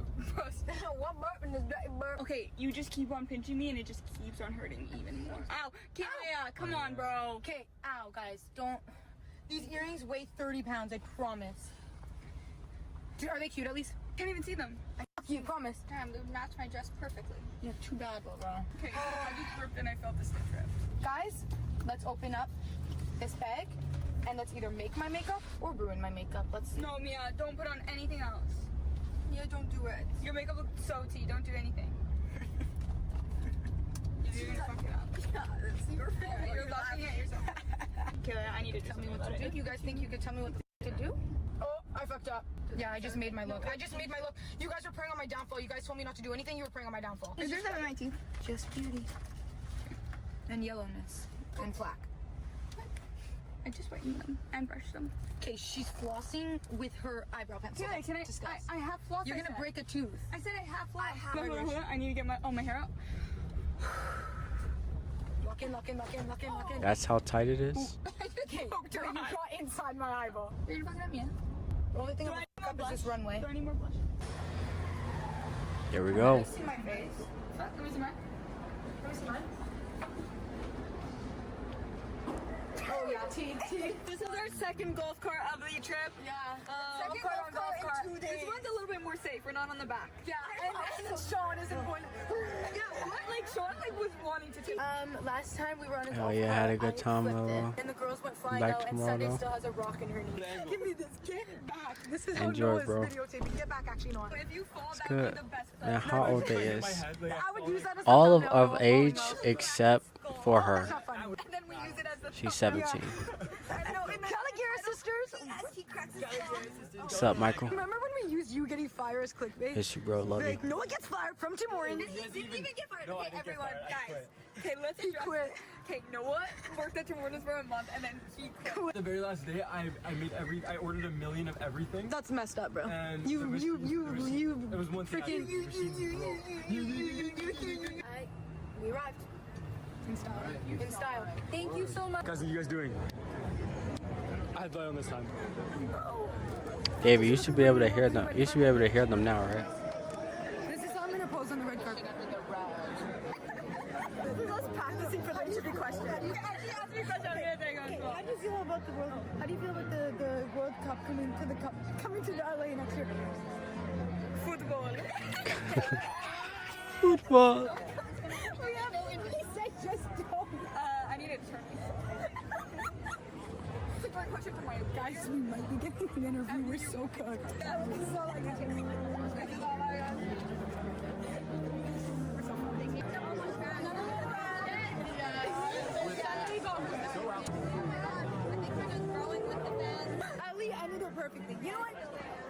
One burp in this dress is burp. Okay, you just keep on pinching me, and it just keeps on hurting even more. Ow, Kaylee, come on, bro. Okay, ow, guys, don't. These earrings weigh 30 pounds. I promise. Are they cute at least? Can't even see them. I fuck you, promise. Damn, they would match my dress perfectly. Yeah, too bad, bro. Okay, I just burped and I felt the stiff rip. Guys, let's open up this bag, and let's either make my makeup or ruin my makeup. Let's see. No, Mia, don't put on anything else. Yeah, don't do it. Your makeup looks so tea. Don't do anything. You're gonna fuck it up. Yeah, that's your fault. You're laughing at yourself. Kayla, I need to tell me what to do. You guys think you could tell me what to do? Oh, I fucked up. Yeah, I just made my look. You guys were preying on my downfall. You guys told me not to do anything. You were preying on my downfall. Is there something in my teeth? Just beauty. And yellowness. And plaque. I just whitened them and brushed them. Okay, she's flossing with her eyebrow pencil. Can I have floss? You're gonna break a tooth. I said I have floss. Hold on. I need to get my hair out. Lock in. That's how tight it is. Okay, you got inside my eyeball. You're gonna fuck it up, yeah? The only thing I'm is this runway. Do I need more blush? Here we go. See my face. Let me see mine. Oh yeah, This is our second golf cart of the trip. Yeah. Second golf cart in 2 days. This one's a little bit more safe. We're not on the back. Yeah, and Sean isn't going. Yeah, what? Like Sean was wanting to take. Last time we were on a golf cart. Oh yeah, had a good time though. And the girls went flying Back out, and tomorrow, Sunday though. still has a rock in her knee. Give me this. Get back. This is how Enjoy, Noah's bro. videotaping. Get back, actually, Noah. If you fall, It's that would good. be the best. And how old they is? I would use that as a All thumbnail, of Noah age falling off. except for her. That's not funny. And then we use it as the She's 17. Kalogeras sisters. What's up, Michael? Remember when we used you getting fired as clickbait? Miss you, bro. Love you. Like, Noah gets fired from Tim Hortons. Didn't even get fired. No, I Okay, didn't get everyone, fired. I guys. quit. Okay, let's quit. Okay, Noah worked at Tim Hortons for a month and then he quit. The very last day, I ordered 1 million of everything. That's messed up, bro. And You It was one thing. freaking we arrived. In style. In style. Thank you so much. Guys, what are you guys doing? I had light on this time. David, you should be able to hear them. You should be able to hear them now, right? This is how I'm gonna pose on the red carpet. This is us practicing for the interview question. Actually, ask me a question. Okay, there you go. How do you feel about the World? How do you feel about the World Cup coming to LA next year? Football. Football. He said just don't. I need to turn. It's a great question for my guys. We might be getting an interview. We're so cooked. This is all I got. This is all I got. Ali ended it perfectly. You know what?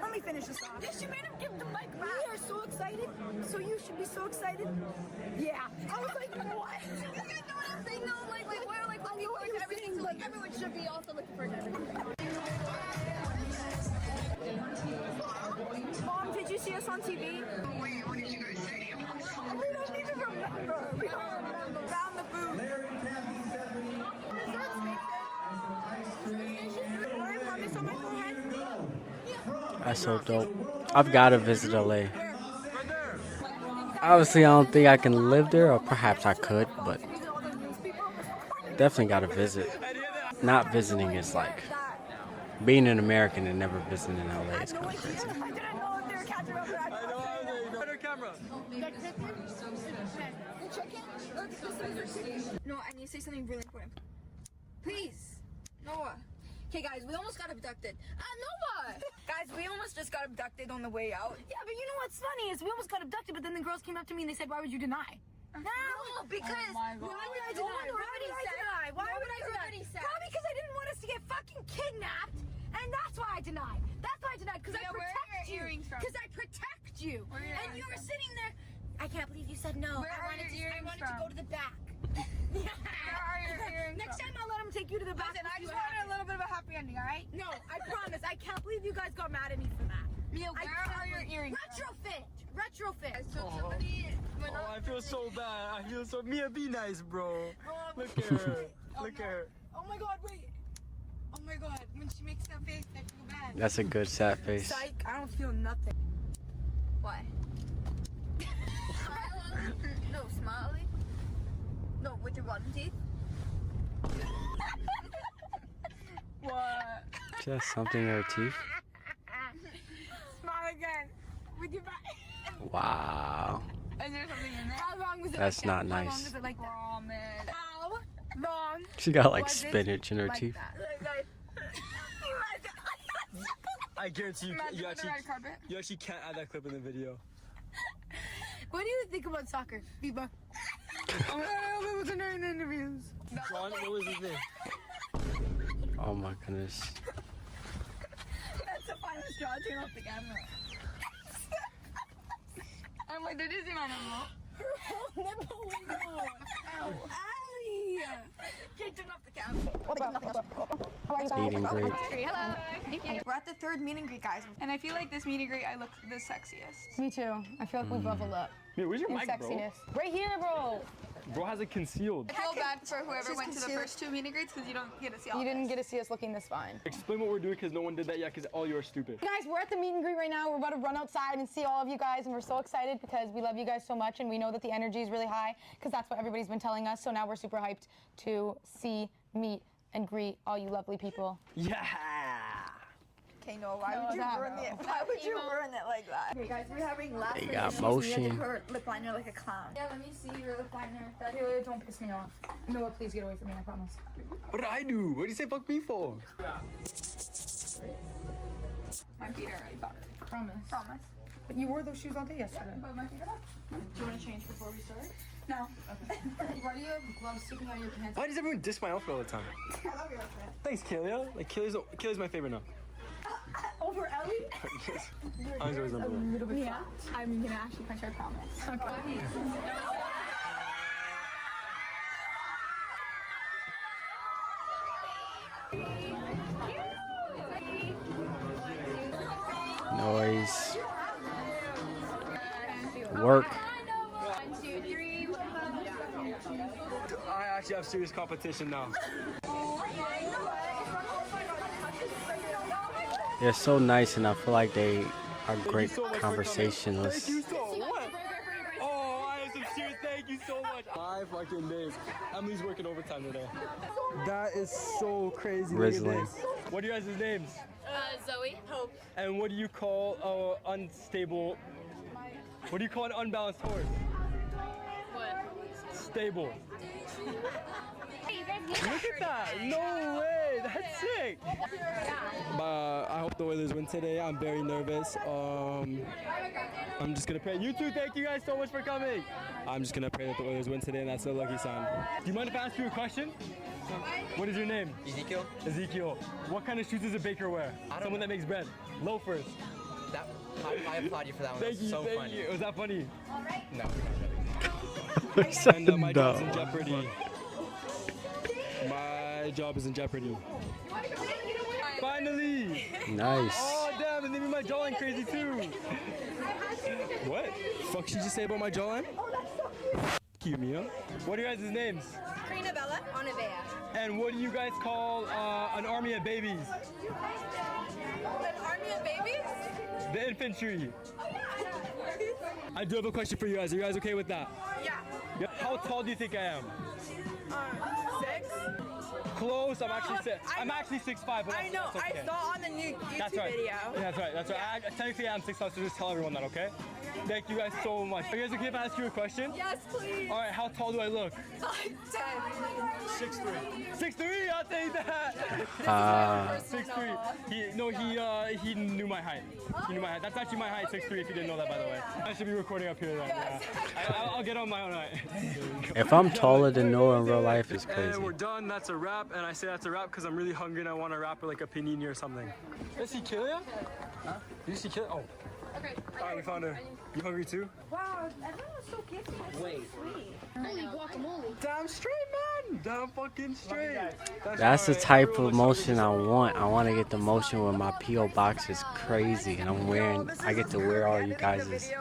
Let me finish this off. Yes, you made him give the mic back. We are so excited. So you should be so excited. Yeah. I was like, what? You guys know what I'm saying? No, like we're like looking forward to everything. So like everyone should be also looking forward to everything. Mom, did you see us on TV? Wait, what did you guys say? We don't even remember. We don't remember. Found the booth. That's so dope. I've got to visit LA. Obviously, I don't think I can live there, or perhaps I could, but definitely got to visit. Not visiting is like being an American and never visiting LA is kind of crazy. Better camera. No, I need to say something really important. Please, Noah. Okay, guys, we almost got abducted. Noah! Guys, we almost just got abducted on the way out. Yeah, but you know what's funny is we almost got abducted, but then the girls came up to me and they said, "Why would you deny?" No, because why would I deny? Why would I deny? Probably because I didn't want us to get fucking kidnapped, and that's why I denied. That's why I denied, because I protect you. Because I protect you. And you were sitting there. I can't believe you said no. I wanted to go to the back. Where are your earrings? Next time I'll let him take you to the back. Listen, I just wanted a little bit of a happy ending, alright? No, I promise. I can't believe you guys got mad at me for that. Mia, where are your earrings? Retrofit. Oh, I feel so bad. I feel so. Mia, be nice, bro. Look at her. Look at her. Oh my god, wait. Oh my god, when she makes that face, I feel bad. That's a good sad face. Psych, I don't feel nothing. Why? No, smiley. No, with your rotten teeth. What? Just something in her teeth. Smile again. With your back. Wow. Is there something in there? How long was it? That's like not that? How long nice. was it like that? Oh man. How long? She got like was it spinach in her like teeth. that? I I guarantee Imagine on the red carpet. you actually can't add that clip in the video. What do you think about soccer, Fifa? I was in the interviews. John, what was his name? Oh my goodness. That's the finest John. Turn off the camera. I'm like, that is an animal. Ali! Okay, turn off the camera. Meet and greet. Hello. We're at the third meet and greet, guys. And I feel like this meet and greet, I look the sexiest. Me too. I feel like we've leveled up. Hey, where's your In mic, sexiness. Right here, bro. Bro has it concealed. I feel bad for whoever went to the first two meet and greets because you don't get to see all You didn't get to see us looking this fine. Explain what we're doing because no one did that yet because all you are stupid. Guys, we're at the meet and greet right now. We're about to run outside and see all of you guys, and we're so excited because we love you guys so much, and we know that the energy is really high because that's what everybody's been telling us. So now we're super hyped to see, meet, and greet all you lovely people. Yeah. Okay, no, why would you ruin it? Why would you ruin it like that? Okay, guys, we're having last They minute got issues. We had to motion. put her lip liner like a clown. Yeah, let me see your lip liner. Don't piss me off. Noah, please get away from me, I promise. What did I do? What did you say fuck me for? My feet are already powdered. Promise. Promise. But you wore those shoes all day yesterday. But my feet are up. Do you want to change before we start? No. Okay. Why do you have gloves sticking out of your pants? Why does everyone diss my outfit all the time? I love your outfit. Thanks, Kalia. Like, Kalia's my favorite now. Over Ellie? I'm always number one. Yeah. I'm gonna actually punch her, I promise. Okay. Noise. Work. I actually have serious competition now. They're so nice, and I feel like they are great so much for conversationalists. Thank you so much. Oh, I am some serious. Thank you so much. 5 fucking days. Emily's working overtime today. That is so crazy. Look at Rizzling. this. What are your guys' names? Zoe. Hope. And what do you call unstable? What do you call an unbalanced horse? What? Stable. Hey, you guys Look at that! No way! That's sick! But I hope the Oilers win today. I'm very nervous. I'm just gonna pray. You too, thank you guys so much for coming. I'm just gonna pray that the Oilers win today, and that's a lucky sign. Do you mind if I ask you a question? What is your name? Ezekiel. Ezekiel. What kind of shoes does a baker wear? Someone that makes bread. Loafers. I applaud you for that one. Thank you, so thank funny. you. Was that funny? No. And my job's in jeopardy. My job is in jeopardy. Finally! Nice. Oh damn, and maybe my jawline crazy too. What? Fuck she just say about my jawline? You, Mia. What are your guys' names? Karina Bella. Onivea. And what do you guys call an army of babies? An army of babies? The infantry. I do have a question for you guys. Are you guys okay with that? Yeah. How tall do you think I am? 6. Close. I'm actually 6'5", but I know. that's okay. I saw on the new YouTube That's right. video. Yeah, that's right. That's right. Technically, I'm 6'5", so just tell everyone that, okay? Thank you guys so much. Are you guys okay if I ask you a question? Yes, please. All right. How tall do I look? 10. 6'3". 6'3". I'll take that. 6'3". He knew my height. He knew my height. That's actually my height. 6'3". If you didn't know that, by the way. I should be recording up here then. Yeah. I'll get on my own height. If I'm taller than Noah in real life, it's crazy. And we're done. That's a wrap. And I say that's a wrap because I'm really hungry and I want to wrap it like a panini or something. Did you see Kalia? Huh? Did you see Kalia? Oh. Okay. All right, we found her. You hungry too? Wow, everyone was so gifted. Wait. Sweet. Holy guacamole. Damn straight, man. Damn fucking straight. That's the type of motion I want. I want to get the motion where my P.O. box is crazy, and I get to wear all you guys'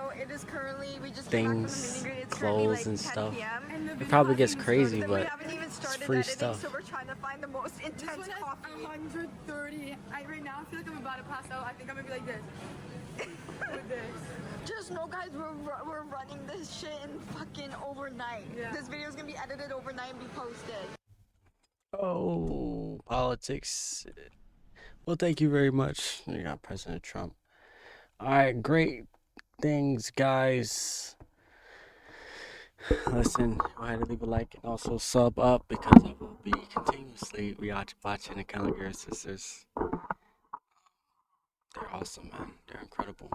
things, clothes, and stuff. It probably gets crazy, but it's free stuff. So we're trying to find the most intense coffee. 130. Right now, I feel like I'm about to pass out. I think I'm gonna be like this. With this. Just know, guys, we're running this shit in fucking overnight. Yeah. This video is gonna be edited overnight and be posted. Oh, politics. Well, thank you very much. You got President Trump. All right, great things, guys. Listen, go ahead and leave a like and also sub up because I will be continuously watching the Kalogeras sisters. They're awesome, man. They're incredible.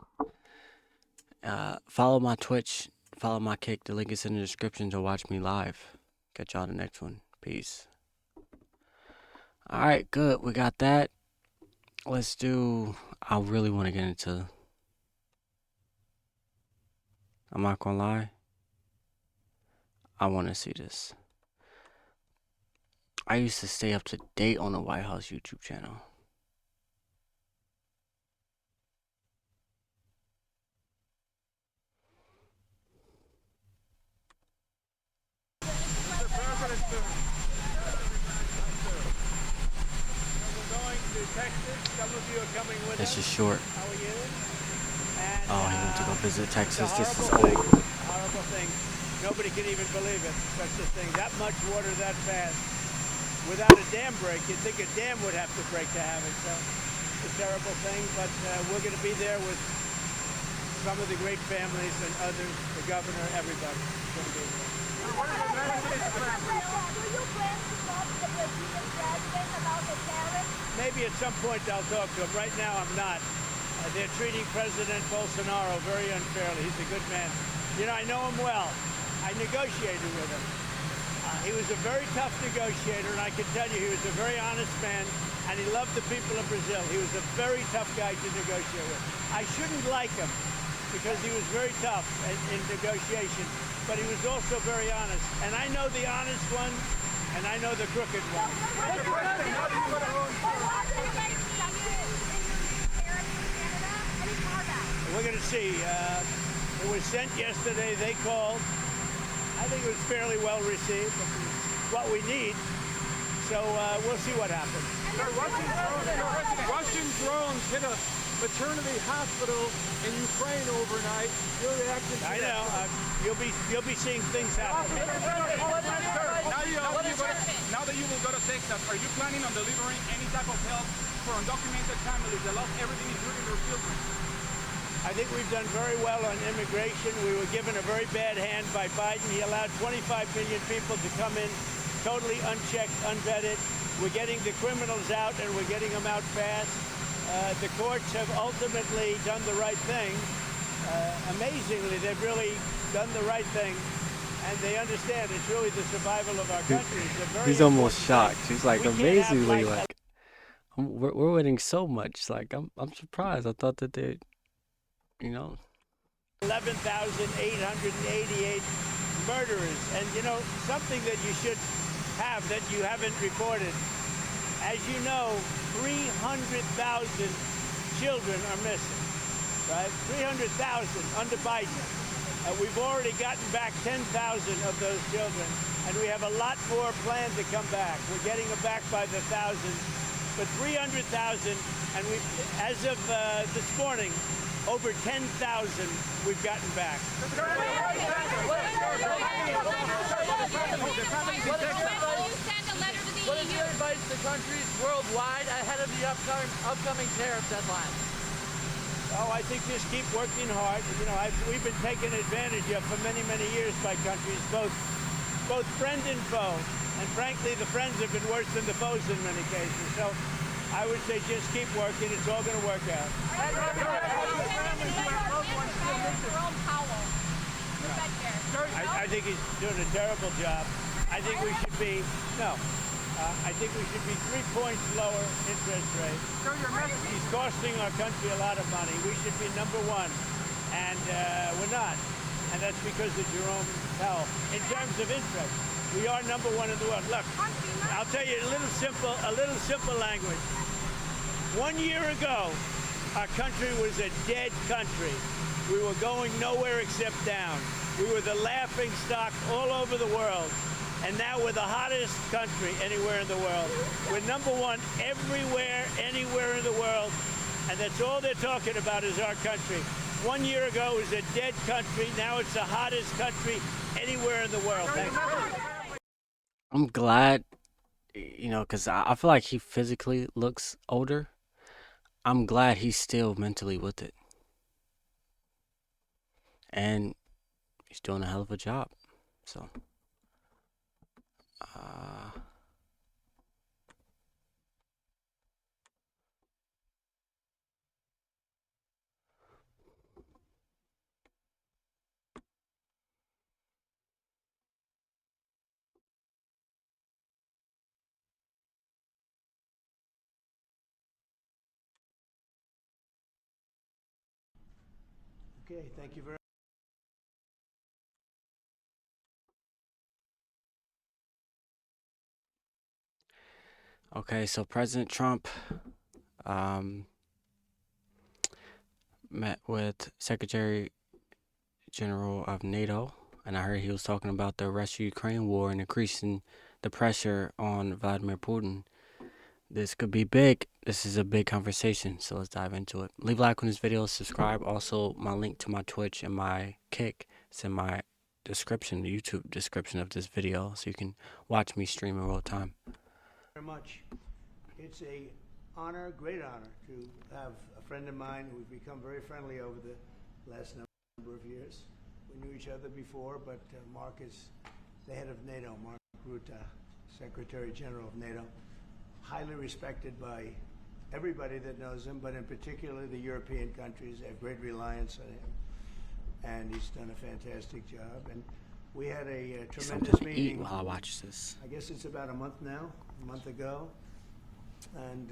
Follow my Twitch, follow my Kick. The link is in the description to watch me live. Catch y'all in the next one. Peace. All right, good. We got that. Let's do. I really want to get into. I'm not gonna lie. I want to see this. I used to stay up to date on the White House YouTube channel. This is short. Oh, he went to go visit Texas. This is old. Horrible thing. Nobody can even believe it. Such a thing. That much water that fast. Without a dam break, you'd think a dam would have to break to have it. So it's a terrible thing. But we're going to be there with some of the great families and others, the governor, everybody. It's going to be there. Do you plan to talk to the Brazilian president about the tariffs? Maybe at some point I'll talk to him. Right now I'm not. They're treating President Bolsonaro very unfairly. He's a good man. You know, I know him well. I negotiated with him. He was a very tough negotiator, and I can tell you he was a very honest man, and he loved the people of Brazil. He was a very tough guy to negotiate with. I shouldn't like him because he was very tough in negotiation, but he was also very honest. And I know the honest one, and I know the crooked one. We're going to see. It was sent yesterday. They called. I think it was fairly well received. It's what we need. So we'll see what happens. Russian drones hit a maternity hospital in Ukraine overnight. Your reaction to I know. You'll be seeing things happen. Now that you will go to Texas, are you planning on delivering any type of help for undocumented families that lost everything, including their children? I think we've done very well on immigration. We were given a very bad hand by Biden. He allowed 25 million people to come in totally unchecked, unvetted. We're getting the criminals out, and we're getting them out fast. The courts have ultimately done the right thing. Amazingly, they've really done the right thing, and they understand it's really the survival of our country. He's almost shocked. He's like amazingly like we're winning so much. Like I'm surprised. I thought that they, you know, 11,888 murderers, and you know something that you should have that you haven't reported. As you know, 300,000 children are missing, right? 300,000 under Biden. We've already gotten back 10,000 of those children, and we have a lot more planned to come back. We're getting them back by the thousands, but 300,000, and we, as of this morning, over 10,000 we've gotten back. What is your advice to countries worldwide ahead of the upcoming tariff deadline? Oh, I think just keep working hard. You know, we've been taken advantage of for many, many years by countries, both friend and foe. And frankly, the friends have been worse than the foes in many cases. So I would say just keep working. It's all going to work out. I think he's doing a terrible job. I think we should be, I think we should be 3 points lower interest rate. He's costing our country a lot of money. We should be #1, and we're not. And that's because of Jerome Powell. In terms of interest, we are #1 in the world. Look, I'll tell you a little simple language. 1 year ago, our country was a dead country. We were going nowhere except down. We were the laughing stock all over the world. And now we're the hottest country anywhere in the world. We're #1 everywhere, anywhere in the world. And that's all they're talking about is our country. 1 year ago it was a dead country. Now it's the hottest country anywhere in the world. Thank you. I'm glad, you know, because I feel like he physically looks older. I'm glad he's still mentally with it. And he's doing a hell of a job. So. Okay, thank you very much. Okay, so President Trump um, met with Secretary General of NATO, and I heard he was talking about the Russia-Ukraine war and increasing the pressure on Vladimir Putin. This could be big. This is a big conversation, so let's dive into it. Leave a like on this video, subscribe. Also, my link to my Twitch and my Kick is in my description, the YouTube description of this video, so you can watch me stream in real time. Very much. It's a honor, great honor, to have a friend of mine who's become very friendly over the last number of years. We knew each other before, but Mark is the head of NATO, Mark Rutte, Secretary General of NATO. Highly respected by everybody that knows him, but in particular the European countries. They have great reliance on him, and he's done a fantastic job. And we had a tremendous meeting. While I watch this. I guess it's about a month now, a month ago, and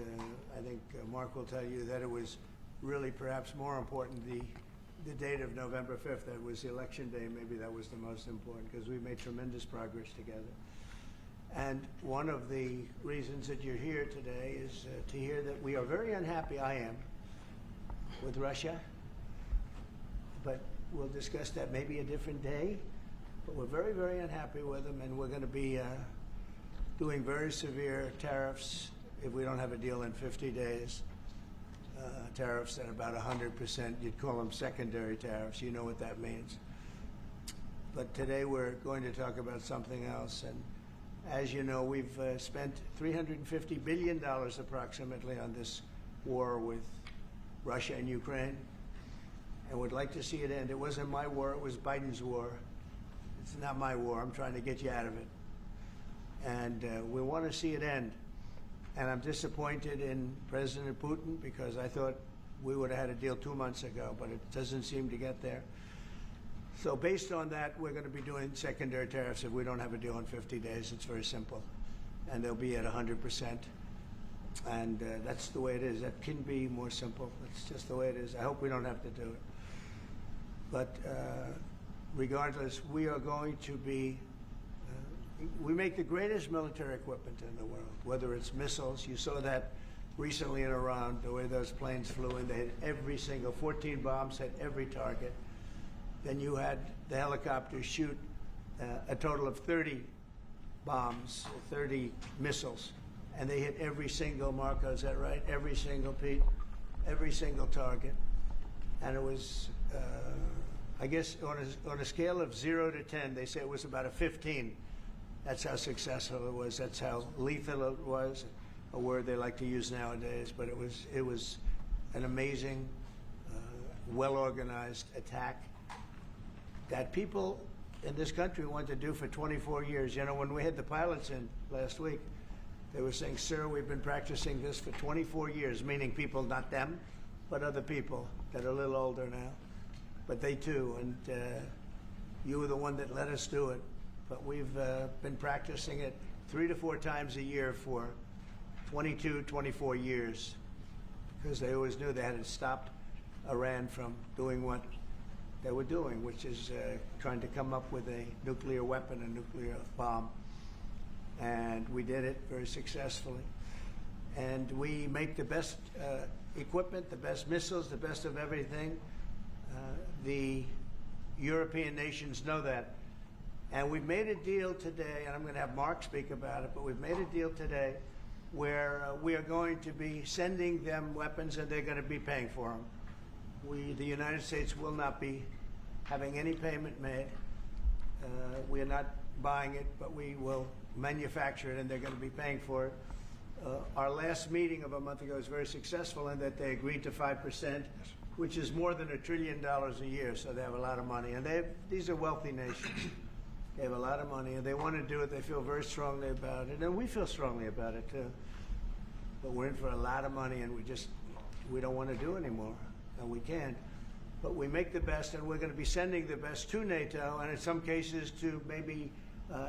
I think Mark will tell you that it was really perhaps more important the date of November 5th. That was the election day. Maybe that was the most important because we made tremendous progress together. And one of the reasons that you're here today is to hear that we are very unhappy, I am, with Russia. But we'll discuss that maybe a different day. But we're very, very unhappy with them, and we're going to be doing very severe tariffs if we don't have a deal in 50 days. Tariffs at about 100%. You'd call them secondary tariffs. You know what that means. But today we're going to talk about something else. And as you know, we've spent $350 billion approximately on this war with Russia and Ukraine, and would like to see it end. It wasn't my war, it was Biden's war. It's not my war. I'm trying to get you out of it. And we want to see it end. And I'm disappointed in President Putin because I thought we would have had a deal 2 months ago, but it doesn't seem to get there. So based on that, we're going to be doing secondary tariffs if we don't have a deal in 50 days. It's very simple. And they'll be at 100%. And that's the way it is. That can be more simple. That's just the way it is. I hope we don't have to do it. But regardless, we are going to be, we make the greatest military equipment in the world, whether it's missiles. You saw that recently in Iran, the way those planes flew in. They hit every single, 14 bombs hit every target. Then you had the helicopters shoot a total of 30 bombs, 30 missiles, and they hit every single, Marco, is that right? Every single, Pete? Every single target. And it was, I guess, on a scale of 0 to 10, they say it was about a 15. That's how successful it was. That's how lethal it was, a word they like to use nowadays. But it was an amazing, well-organized attack that people in this country want to do for 24 years. You know, when we had the pilots in last week, they were saying, sir, we've been practicing this for 24 years, meaning people, not them, but other people that are a little older now. But they too, and you were the one that let us do it. But we've been practicing it 3 to 4 times a year for 22, 24 years, because they always knew they had to stop Iran from doing what they were doing, which is trying to come up with a nuclear weapon, a nuclear bomb. And we did it very successfully. And we make the best equipment, the best missiles, the best of everything. The European nations know that. And we've made a deal today, and I'm going to have Mark speak about it, but we've made a deal today where we are going to be sending them weapons, and they're going to be paying for them. The United States will not be having any payment made. We are not buying it, but we will manufacture it, and they're going to be paying for it. Our last meeting of a month ago was very successful in that they agreed to 5%, which is more than $1 trillion a year, so they have a lot of money. And these are wealthy nations. They have a lot of money, and they want to do it. They feel very strongly about it, and we feel strongly about it, too. But we're in for a lot of money, and we don't want to do anymore. And we can't. But we make the best, and we're going to be sending the best to NATO, and in some cases to maybe,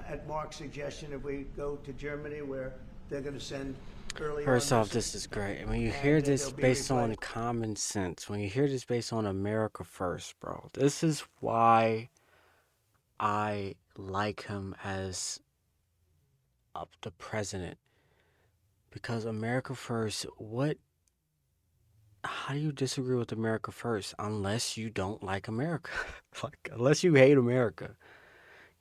at Mark's suggestion, if we go to Germany, where they're going to send early First on off, this is great. When you and hear this they'll be based on replaced. common sense, when you hear this based on America First, bro, this is why I like him as the president. Because America First, how do you disagree with America First unless you don't like America? Like, unless you hate America.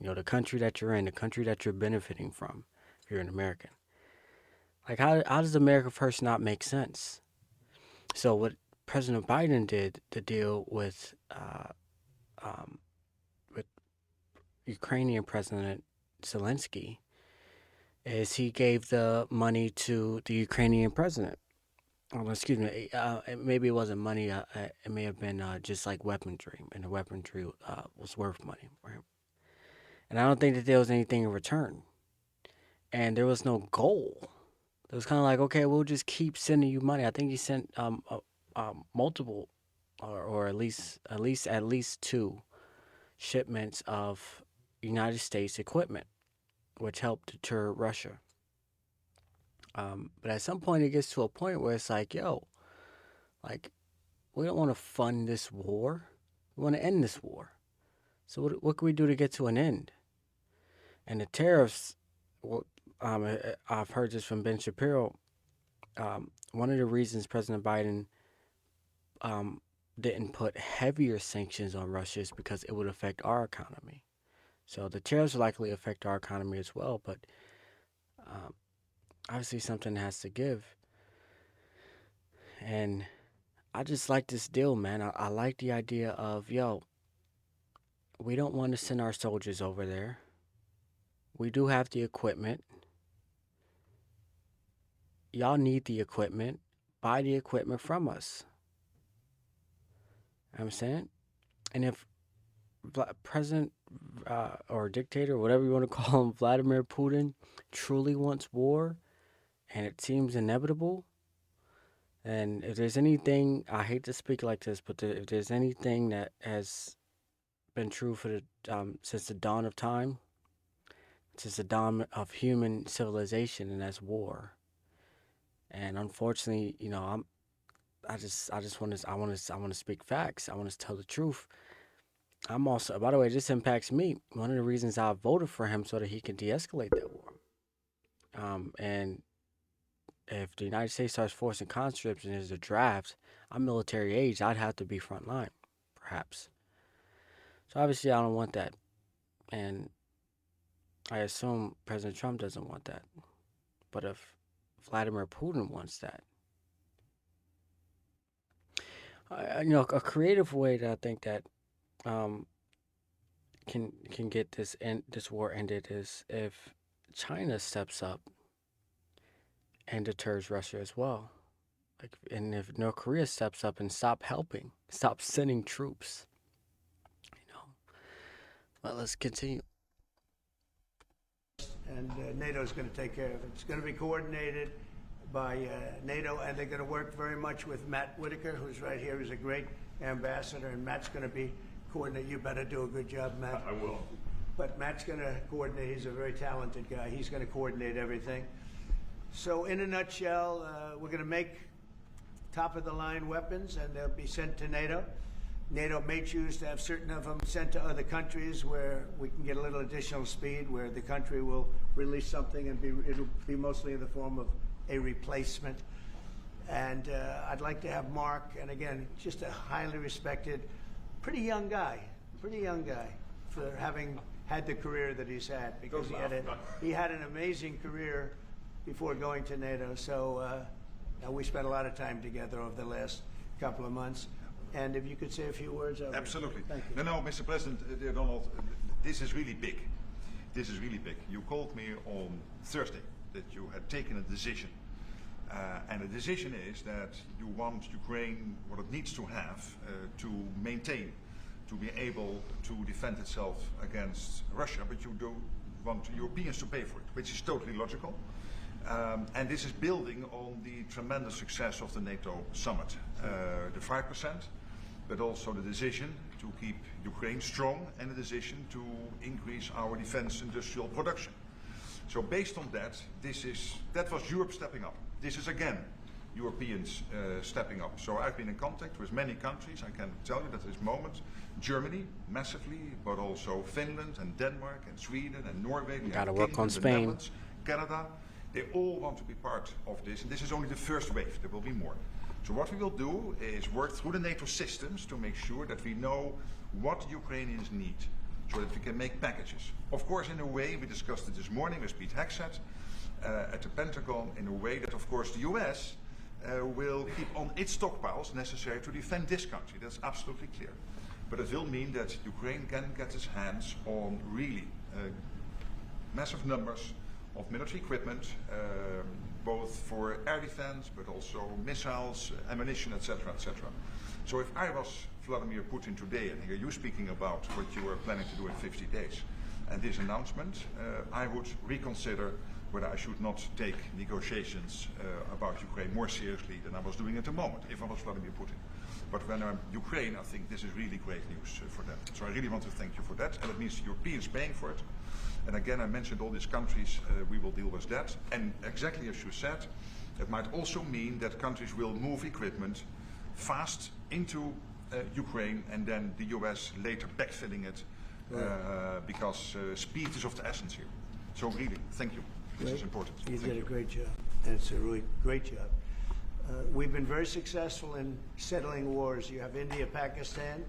You know, the country that you're in, the country that you're benefiting from, if you're an American. Like, how does America First not make sense? So what President Biden did to deal um, with Ukrainian President Zelensky is he gave the money to the Ukrainian president. Oh, excuse me. Maybe it wasn't money. It may have been just like weaponry, and the weaponry was worth money for him. And I don't think that there was anything in return, and there was no goal. It was kind of like, okay, we'll just keep sending you money. I think he sent multiple, or at least two shipments of United States equipment, which helped deter Russia. But at some point, it gets to a point where it's like, yo, like, we don't want to fund this war. We want to end this war. So what can we do to get to an end? And the tariffs, I've heard this from Ben Shapiro. One of the reasons President Biden didn't put heavier sanctions on Russia is because it would affect our economy. So the tariffs will likely affect our economy as well, but obviously something has to give. And I just like this deal, man. I like the idea of, yo, we don't want to send our soldiers over there. We do have the equipment. Y'all need the equipment. Buy the equipment from us. You know what I'm saying? And if President or dictator, whatever you want to call him, Vladimir Putin, truly wants war, and it seems inevitable, and if there's anything, I hate to speak like this, but if there's anything that has been true for the since the dawn of time, since the dawn of human civilization, and that's war. And unfortunately, you know, I want to speak facts. I want to tell the truth. I'm also, by the way, this impacts me. One of the reasons I voted for him so that he can de-escalate that war. And if the United States starts forcing conscripts and there's a draft, I'm military age. I'd have to be front line, perhaps. So obviously, I don't want that, and I assume President Trump doesn't want that. But if Vladimir Putin wants that, a creative way that I think that can get this war ended is if China steps up and deters Russia as well. And if North Korea steps up and stop sending troops, Well, let's continue. And NATO is going to take care of it. It's going to be coordinated by NATO, and they're going to work very much with Matt Whitaker, who's right here. He's a great ambassador, and Matt's going to be coordinating. You better do a good job, Matt. I will. But Matt's going to coordinate. He's a very talented guy. He's going to coordinate everything. So in a nutshell, we're going to make top-of-the-line weapons, and they'll be sent to NATO. NATO may choose to have certain of them sent to other countries where we can get a little additional speed, where the country will release something and it'll be mostly in the form of a replacement. And I'd like to have Mark, and again, just a highly respected, pretty young guy for having had the career that he's had, because he had an amazing career before going to NATO. So we spent a lot of time together over the last couple of months. And if you could say a few words. Absolutely. Thank you. No, Mr. President, dear Donald, this is really big. This is really big. You called me on Thursday that you had taken a decision. And the decision is that you want Ukraine what it needs to have to maintain, to be able to defend itself against Russia, but you do want Europeans to pay for it, which is totally logical. And this is building on the tremendous success of the NATO summit. The 5%, but also the decision to keep Ukraine strong, and the decision to increase our defense industrial production. So based on that, that was Europe stepping up. this is again Europeans stepping up. So I've been in contact with many countries. I can tell you that at this moment, Germany massively, but also Finland and Denmark and Sweden and Norway. Gotta work on Spain. Canada, they all want to be part of this. And this is only the first wave. There will be more. So what we will do is work through the NATO systems to make sure that we know what Ukrainians need, so that we can make packages. Of course, in a way, we discussed it this morning with Pete Hegseth at the Pentagon, in a way that, of course, the US will keep on its stockpiles necessary to defend this country. That's absolutely clear. But it will mean that Ukraine can get its hands on really massive numbers of military equipment, both for air defense, but also missiles, ammunition, etc., etc. So if I was Vladimir Putin today and hear you speaking about what you are planning to do in 50 days and this announcement, I would reconsider whether I should not take negotiations about Ukraine more seriously than I was doing at the moment, if I was Vladimir Putin. But when I'm Ukraine, I think this is really great news for them. So I really want to thank you for that, and it means Europeans paying for it. And again, I mentioned all these countries, we will deal with that. And exactly as you said, it might also mean that countries will move equipment fast into Ukraine, and then the US later backfilling it, because speed is of the essence here. So really, thank you. This is important. You did a great job. And it's a really great job. We've been very successful in settling wars. You have India, Pakistan,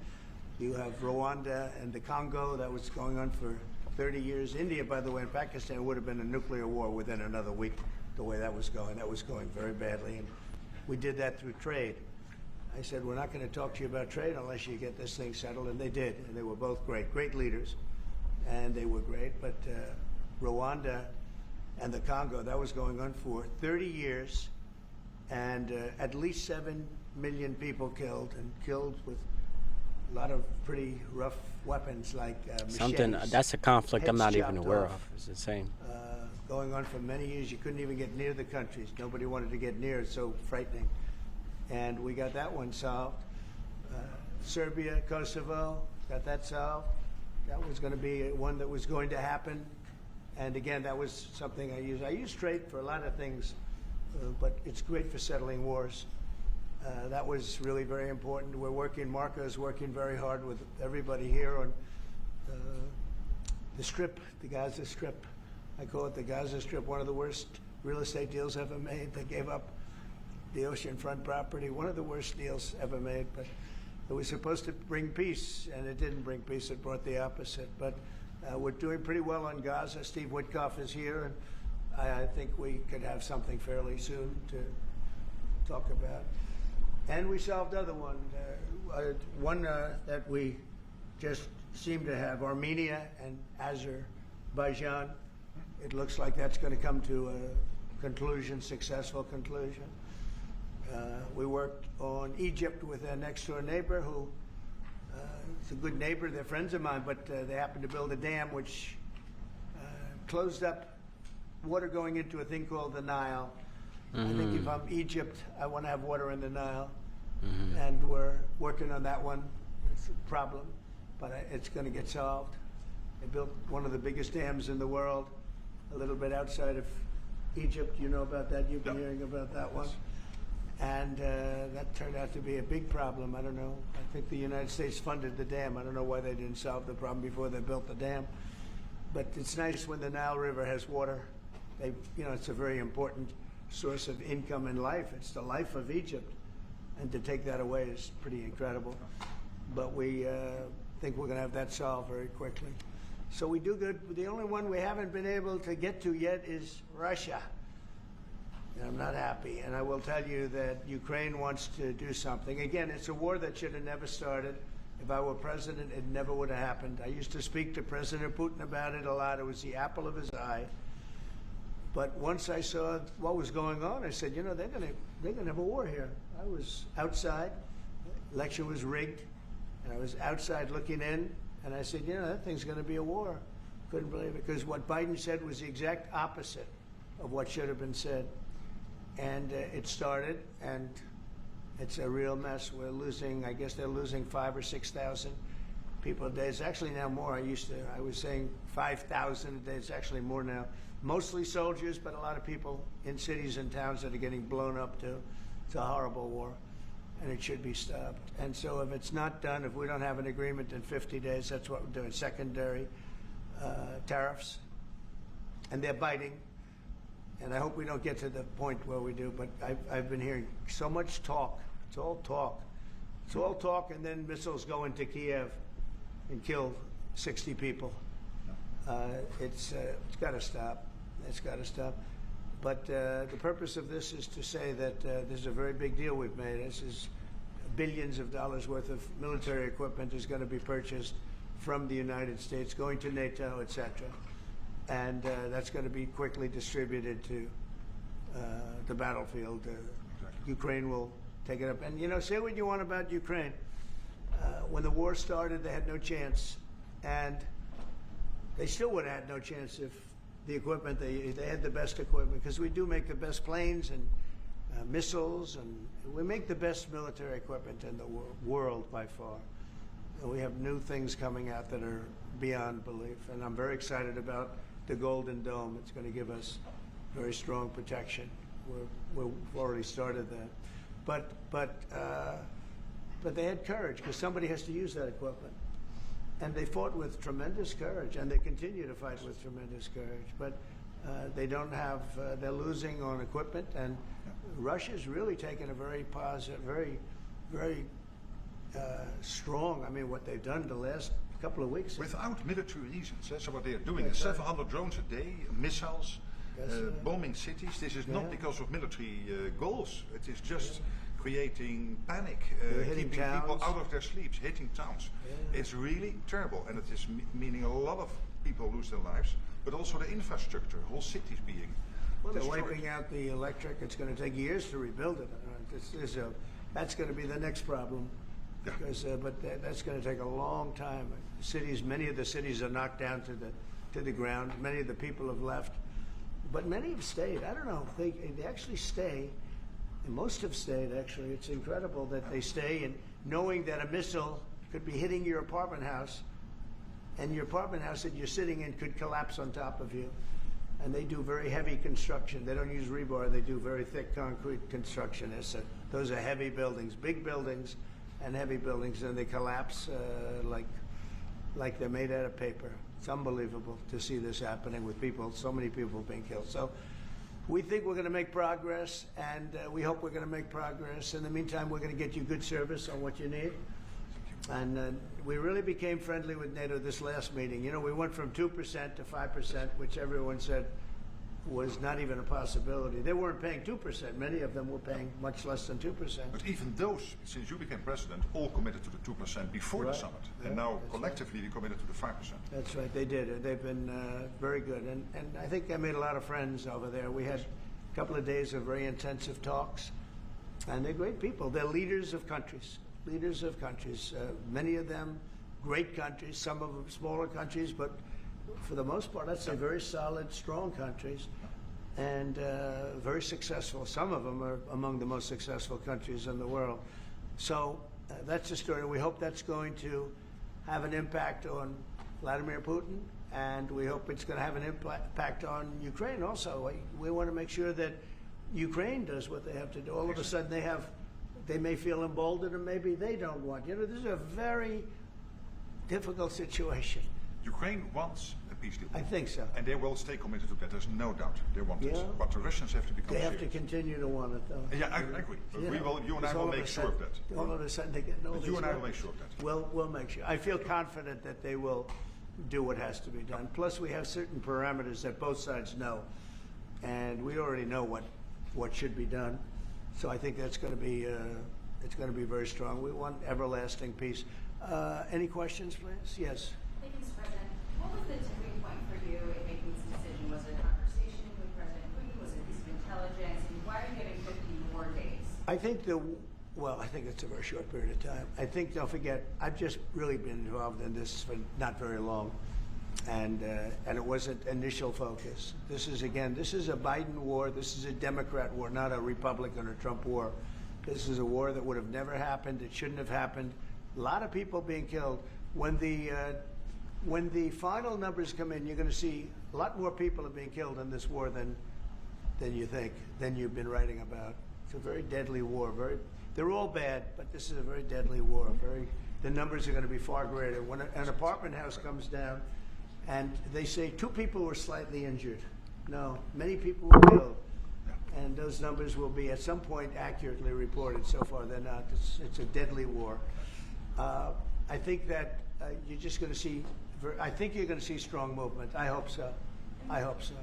you have Rwanda and the Congo. That was going on for 30 years. India, by the way, and Pakistan would have been a nuclear war within another week, the way that was going. That was going very badly. And we did that through trade. I said, we're not going to talk to you about trade unless you get this thing settled. And they did. And they were both great leaders. And they were great. But Rwanda and the Congo, that was going on for 30 years. And at least 7 million people killed, and killed with a lot of pretty rough weapons like machetes. That's a conflict I'm not even aware off. of. It's insane. Going on for many years. You couldn't even get near the countries. Nobody wanted to get near. It's so frightening. And we got that one solved. Serbia, Kosovo, got that solved. That was going to be one that was going to happen. And again, that was something I used. I use trade for a lot of things, but it's great for settling wars. That was really very important. We're working, Marco is working very hard with everybody here on the Strip, the Gaza Strip. I call it the Gaza Strip, one of the worst real estate deals ever made. They gave up the oceanfront property, one of the worst deals ever made. But it was supposed to bring peace, and it didn't bring peace. It brought the opposite. But we're doing pretty well on Gaza. Steve Witkoff is here, and I think we could have something fairly soon to talk about. And we solved other one. One that we just seem to have, Armenia and Azerbaijan. It looks like that's going to come to a conclusion, successful conclusion. We worked on Egypt with our next door neighbor who is a good neighbor. They're friends of mine, but they happened to build a dam which closed up water going into a thing called the Nile. I think if I'm Egypt, I want to have water in the Nile. And we're working on that one. It's a problem, but it's going to get solved. They built one of the biggest dams in the world, a little bit outside of Egypt. You know about that? You've been hearing about that one. And that turned out to be a big problem. I don't know. I think the United States funded the dam. I don't know why they didn't solve the problem before they built the dam. But it's nice when the Nile River has water. It's a very important source of income and life. It's the life of Egypt. And to take that away is pretty incredible. But we think we're going to have that solved very quickly. So we do good. The only one we haven't been able to get to yet is Russia. And I'm not happy. And I will tell you that Ukraine wants to do something. Again, it's a war that should have never started. If I were president, it never would have happened. I used to speak to President Putin about it a lot. It was the apple of his eye. But once I saw what was going on, I said, they're gonna have a war here. I was outside. The election was rigged. And I was outside looking in. And I said, that thing's going to be a war. Couldn't believe it. Because what Biden said was the exact opposite of what should have been said. And it started, and it's a real mess. We're losing, I guess they're losing 5,000 or 6,000 people a day. It's actually now more. I was saying 5,000 a day. It's actually more now. mostly soldiers, but a lot of people in cities and towns that are getting blown up to. It's a horrible war, and it should be stopped. And so if it's not done, if we don't have an agreement in 50 days, that's what we're doing, secondary tariffs. And they're biting. And I hope we don't get to the point where we do, but I've been hearing so much talk. It's all talk. It's all talk, and then missiles go into Kiev and kill 60 people. It's got to stop. It's got to stop. But the purpose of this is to say that this is a very big deal we've made. This is billions of dollars worth of military equipment is going to be purchased from the United States, going to NATO, etc. And that's going to be quickly distributed to the battlefield. Ukraine will take it up. And, you know, say what you want about Ukraine. When the war started, they had no chance. And they still would have had no chance if the equipment, they had the best equipment, because we do make the best planes and missiles, and we make the best military equipment in the world by far. And we have new things coming out that are beyond belief. And I'm very excited about the Golden Dome. It's going to give us very strong protection. We've already started that. But they had courage, because somebody has to use that equipment. And they fought with tremendous courage, and they continue to fight with tremendous courage. But they don't have, they're losing on equipment, and Russia's really taken a very positive, very strong, I mean, what they've done the last couple of weeks. Without military reasons. So what they are doing is 700 drones a day, missiles, bombing cities. This is not because of military goals. It is just creating panic, keeping people out of their sleeps, hitting towns. It's really terrible, and it is meaning a lot of people lose their lives, but also the infrastructure, whole cities being they're destroyed. wiping out the electric. It's going to take years to rebuild it. That's going to be the next problem, because that's going to take a long time. Cities, many of the cities are knocked down to the ground. Many of the people have left, but many have stayed. I don't know. They actually stay. And most have stayed, actually. It's incredible that they stay, and knowing that a missile could be hitting your apartment house, and your apartment house that you're sitting in could collapse on top of you. And they do very heavy construction. They don't use rebar. They do very thick concrete construction. Those are heavy buildings, big buildings and heavy buildings, and they collapse like they're made out of paper. It's unbelievable to see this happening with people, so many people being killed. So we think we're going to make progress, and we hope we're going to make progress. In the meantime, we're going to get you good service on what you need. And we really became friendly with NATO this last meeting. You know, we went from 2% to 5%, which everyone said was not even a possibility. They weren't paying 2%. Many of them were paying much less than 2%. But even those, since you became president, all committed to the 2% before the summit. And now collectively we committed to the 5%. That's right, they did. They've been very good. And I think I made a lot of friends over there. We had a couple of days of very intensive talks. And they're great people. They're leaders of countries. Leaders of countries. Many of them great countries, some of them smaller countries, but for the most part, I'd say very solid, strong countries, and very successful. Some of them are among the most successful countries in the world. So that's the story. We hope that's going to have an impact on Vladimir Putin, and we hope it's going to have an impact on Ukraine also. We want to make sure that Ukraine does what they have to do. All of a sudden they may feel emboldened, and maybe they don't want. You know, this is a very difficult situation. Ukraine wants a peace deal. I think so. And they will stay committed to that. There's no doubt they want it. But the Russians have to become serious. They have to continue to want it, though. Yeah, I agree. But you and I will make sure of that. All of a sudden they get no. You and I will make sure of that. We'll make sure. I feel confident that they will do what has to be done. Plus, we have certain parameters that both sides know, and we already know what should be done. So I think that's going to be it's going to be very strong. We want everlasting peace. Any questions, please? Yes. Thank you, Mr. President. What was the tipping point for you in making this decision? Was it a conversation with President Putin? Was it a piece of intelligence? And why are you giving 50 more days? I think I think it's a very short period of time. I think, don't forget, I've just really been involved in this for not very long. And it wasn't initial focus. This is a Biden war. This is a Democrat war, not a Republican or Trump war. This is a war that would have never happened. It shouldn't have happened. A lot of people being killed. When the final numbers come in, you're going to see a lot more people are being killed in this war than you think, than you've been writing about. It's a very deadly war. They're all bad, but this is a very deadly war. The numbers are going to be far greater. When an apartment house comes down, and they say 2 people were slightly injured. No, many people were killed, and those numbers will be at some point accurately reported. So far, they're not. It's a deadly war. I think that you're just going to see. I think you're going to see strong movement. I hope so. I hope so.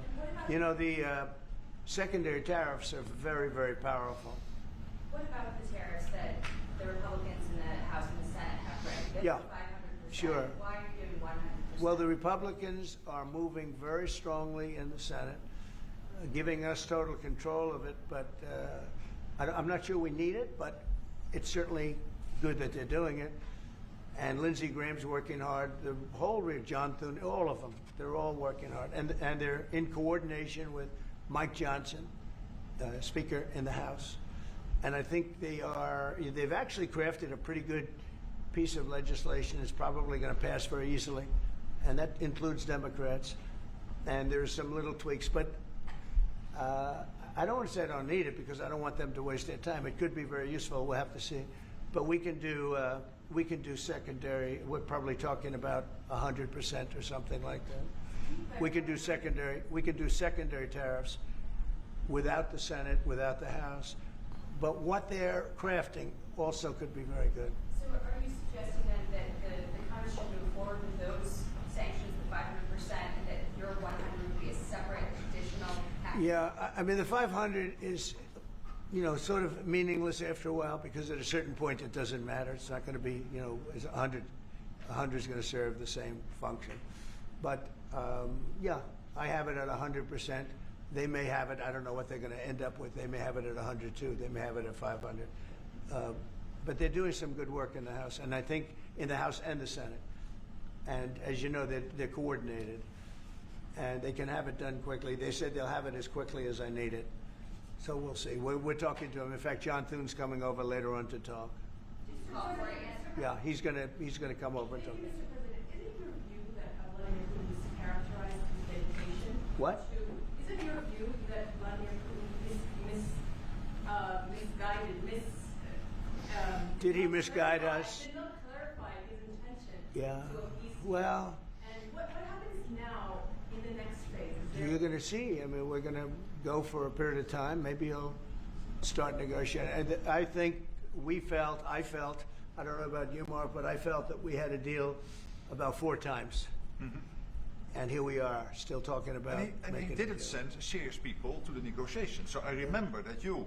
You know, the secondary tariffs are very, very powerful. What about the tariffs that the Republicans in the House and the Senate have ready? Yeah, 500%. sure. Why are you giving 100%? Well, the Republicans are moving very strongly in the Senate, giving us total control of it, but I'm not sure we need it, but it's certainly good that they're doing it. And Lindsey Graham's working hard. The whole John Thune, all of them, they're all working hard. And they're in coordination with Mike Johnson, Speaker in the House. And I think they've actually crafted a pretty good piece of legislation. It's probably going to pass very easily. And that includes Democrats. And there's some little tweaks. But I don't want to say I don't need it because I don't want them to waste their time. It could be very useful. We'll have to see. But we can do secondary. We're probably talking about 100% or something like that. We can do secondary tariffs without the Senate, without the House. But what they're crafting also could be very good. So are you suggesting then that the Congress should move forward with those sanctions, the 500%, and that your 100 would be a separate additional package? Yeah, I mean, the 500 is, sort of meaningless after a while because at a certain point it doesn't matter. It's not going to be, as 100. 100 is going to serve the same function. But, yeah, I have it at 100%. They may have it, I don't know what they're going to end up with. They may have it at 100 too. They may have it at 500. But they're doing some good work in the House, and I think in the House and the Senate. And as you know, they're coordinated, and they can have it done quickly. They said they'll have it as quickly as I need it. So we'll see. We're talking to him. In fact, John Thune's coming over later on to talk. Yeah, he's gonna come over and talk. Mr. President, isn't your view that Vladimir Putin is characterized his dedication? What? Isn't your view that Vladimir Putin Did he misguide us? Did not clarify his intention Yeah. to appease Well. And what happens now in the next phase? You're going to see. I mean, we're going to go for a period of time. Maybe he'll start negotiating. And I think I felt, I don't know about you, Mark, but I felt that we had a deal about 4 times. Mm-hmm. And here we are, still talking about And he didn't send serious people to the negotiations. So I remember that you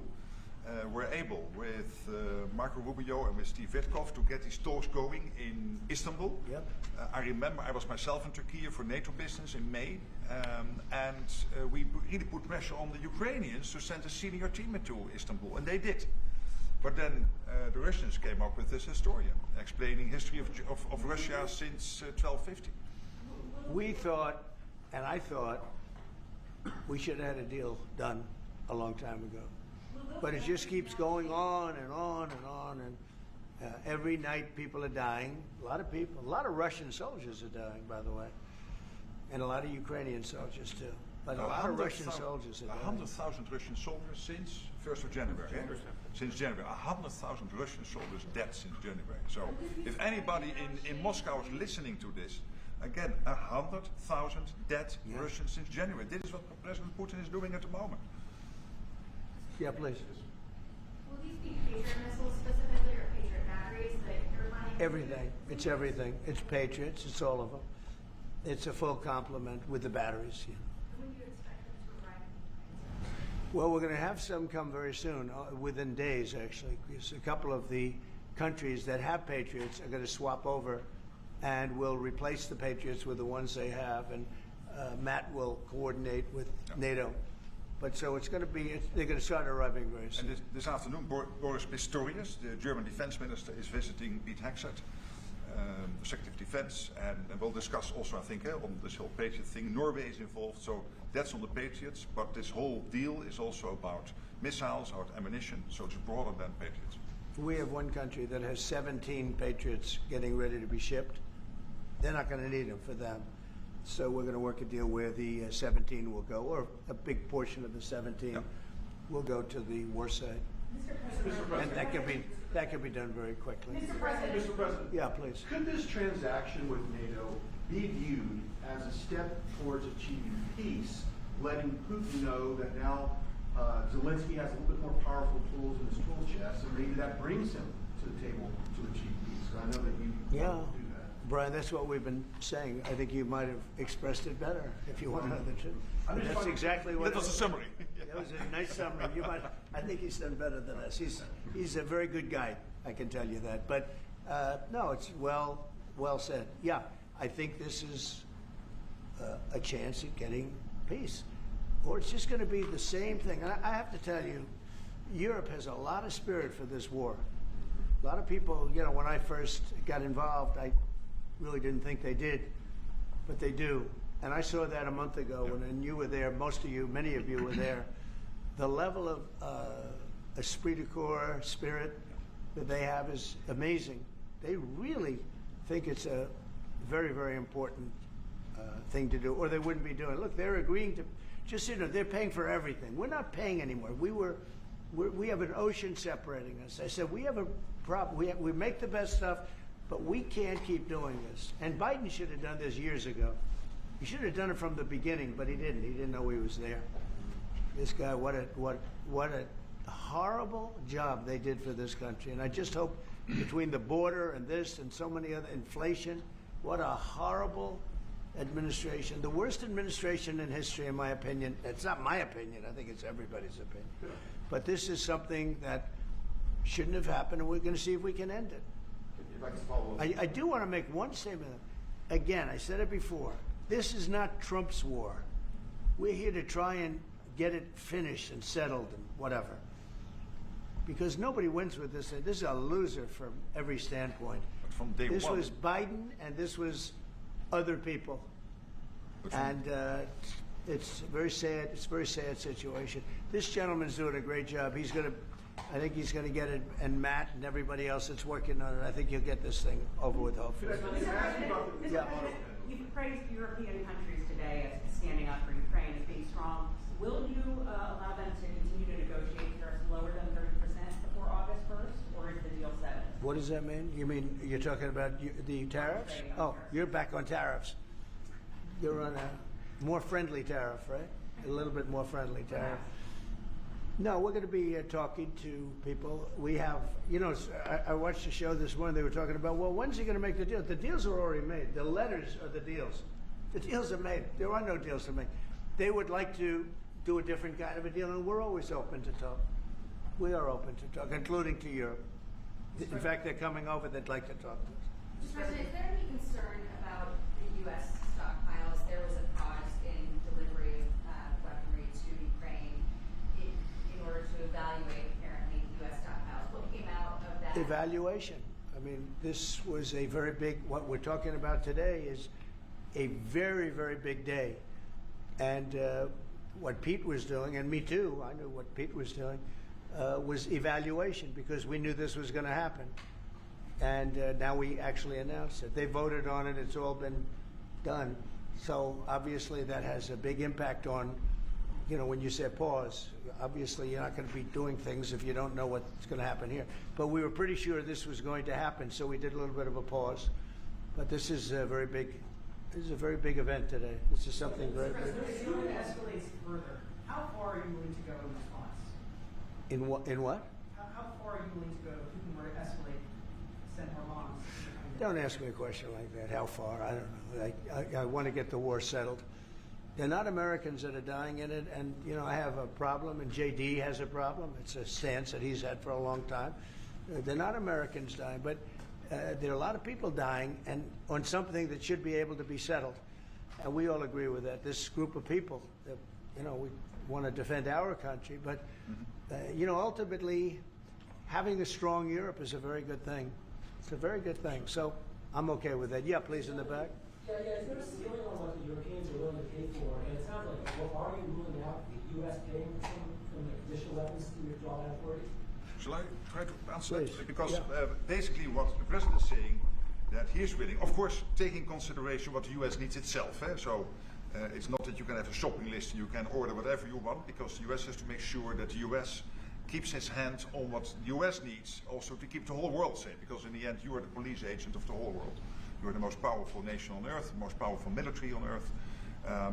were able, with Marco Rubio and with Steve Witkoff, to get these talks going in Istanbul. Yep. I remember I was myself in Turkey for NATO business in May, and we really put pressure on the Ukrainians to send a senior team into Istanbul, and they did. But then the Russians came up with this historian explaining history of Russia since 1250. We thought, and I thought, we should have had a deal done a long time ago. But it just keeps going on and on and on, and every night people are dying. A lot of people, a lot of Russian soldiers are dying, by the way, and a lot of Ukrainian soldiers too. But a lot of Russian soldiers are dying. 100,000 Russian soldiers since 1st of January. Since January, 100,000 Russian soldiers dead since January. So if anybody in Moscow is listening to this, again, 100,000 dead Russians since January. This is what President Putin is doing at the moment. Yeah, please. Will these be Patriot missiles specifically, or Patriot batteries that you're planning? Everything. It's everything. It's Patriots. It's all of them. It's a full complement with the batteries. Yeah. When do you expect them to arrive? Well, we're going to have some come very soon, within days, actually. Because a couple of the countries that have Patriots are going to swap over and will replace the Patriots with the ones they have. And Matt will coordinate with NATO. But so it's going to be, they're going to start arriving very soon. And this afternoon, Boris Pistorius, the German defense minister, is visiting Pete Hegseth, the Secretary of Defense, and we'll discuss also, I think, on this whole Patriot thing. Norway is involved, so that's on the Patriots, but this whole deal is also about missiles, about ammunition, so it's broader than Patriots. We have one country that has 17 Patriots getting ready to be shipped. They're not going to need them for them. So we're going to work a deal where the 17 will go, or a big portion of the 17 will go to the war side. And that can be done very quickly. Mr. President. Yeah, please. Could this transaction with NATO be viewed as a step towards achieving peace, letting Putin know that now Zelensky has a little bit more powerful tools in his tool chest, and maybe that brings him to the table to achieve peace? I know that you want to do that. Brian, that's what we've been saying. I think you might have expressed it better if you wanted to. That's exactly what. That was a summary. That was a nice summary. I think he's done better than us. He's a very good guy. I can tell you that. But no, it's well said. Yeah, I think this is a chance at getting peace, or it's just going to be the same thing. And I have to tell you, Europe has a lot of spirit for this war. A lot of people, when I first got involved, I really didn't think they did, but they do. And I saw that a month ago when you were there. Most of you, many of you were there. The level of esprit de corps, spirit that they have is amazing. They really think it's a very, very important thing to do, or they wouldn't be doing it. Look, they're agreeing to, they're paying for everything. We're not paying anymore. We have an ocean separating us. I said, we have a problem. We make the best stuff, but we can't keep doing this. And Biden should have done this years ago. He should have done it from the beginning, but he didn't. He didn't know he was there. This guy, what a horrible job they did for this country. And I just hope between the border and this and so many other, inflation, what a horrible administration. The worst administration in history, in my opinion. It's not my opinion. I think it's everybody's opinion. But this is something that shouldn't have happened, and we're going to see if we can end it. If I can follow up. I do want to make one statement. Again, I said it before. This is not Trump's war. We're here to try and get it finished and settled and whatever. Because nobody wins with this. This is a loser from every standpoint. But from day this one. was Biden, and this was other people. And it's very sad. It's a very sad situation. This gentleman's doing a great job. I think he's going to get it, and Matt and everybody else that's working on it. I think he'll get this thing over with, hopefully. Mr. President, you've praised European countries today as standing up for Ukraine as being strong. Will you allow them to continue to negotiate tariffs lower than 30% before August 1st, or is the deal set? What does that mean? You mean you're talking about the tariffs? Oh, you're back on tariffs. You're on a more friendly tariff, right? A little bit more friendly tariff. No, we're going to be talking to people. We have, I watched a show this morning. They were talking about, well, when's he going to make the deal? The deals are already made. The letters are the deals. The deals are made. There are no deals to make. They would like to do a different kind of a deal, and we're always open to talk. We are open to talk, including to Europe. In fact, they're coming over. They'd like to talk to us. Mr. President, is there any concern about the U.S. stockpiles? There was a pause in delivery of weaponry to Ukraine in order to evaluate, apparently, the U.S. stockpiles. What came out of that? Evaluation. I mean, this was a very big, what we're talking about today is a very, very big day. And what Pete was doing, and me too, I knew what Pete was doing, was evaluation, because we knew this was going to happen. And now we actually announced it. They voted on it. It's all been done. So obviously that has a big impact on, when you say pause, obviously you're not going to be doing things if you don't know what's going to happen here. But we were pretty sure this was going to happen, so we did a little bit of a pause. But this is a very big, event today. This is something very big. If it escalates further, how far are you willing to go in response? In what? How far are you willing to go if Putin were to escalate, send more bombs? Don't ask me a question like that. How far? I don't know. I want to get the war settled. They're not Americans that are dying in it, and I have a problem, and JD has a problem. It's a stance that he's had for a long time. They're not Americans dying, but there are a lot of people dying, and on something that should be able to be settled, and we all agree with that. This group of people, we want to defend our country, but ultimately, having a strong Europe is a very good thing. It's a very good thing. So I'm okay with that. Yeah, please, in the back. Yeah, is there a ceiling on what the Europeans are willing to pay for? And it sounds like, are you ruling out the U.S. paying for some from the conditional weapons to withdraw that authority? Shall I try to answer Please. that? Because Yeah. basically what the president is saying, that he is willing, of course, taking consideration what the US needs itself. So it's not that you can have a shopping list and you can order whatever you want, because the US has to make sure that the US keeps his hand on what the US needs, also to keep the whole world safe, because in the end you are the police agent of the whole world. You are the most powerful nation on earth, the most powerful military on earth.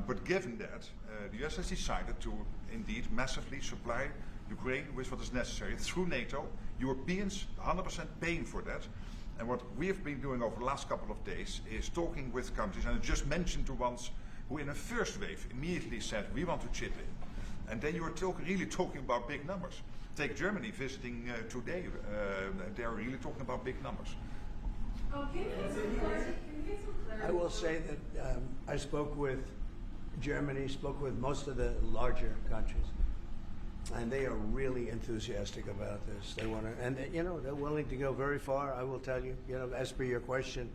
But given that, the US has decided to indeed massively supply Ukraine with what is necessary through NATO. Europeans 100% paying for that. And what we have been doing over the last couple of days is talking with countries, and I just mentioned the ones who in the first wave immediately said, we want to chip in. And then you are really talking about big numbers. Take Germany visiting today. They're really talking about big numbers. I will say that I spoke with Germany, spoke with most of the larger countries, and they are really enthusiastic about this. They want to, and you know, they're willing to go very far. I will tell you, you know, as per your question,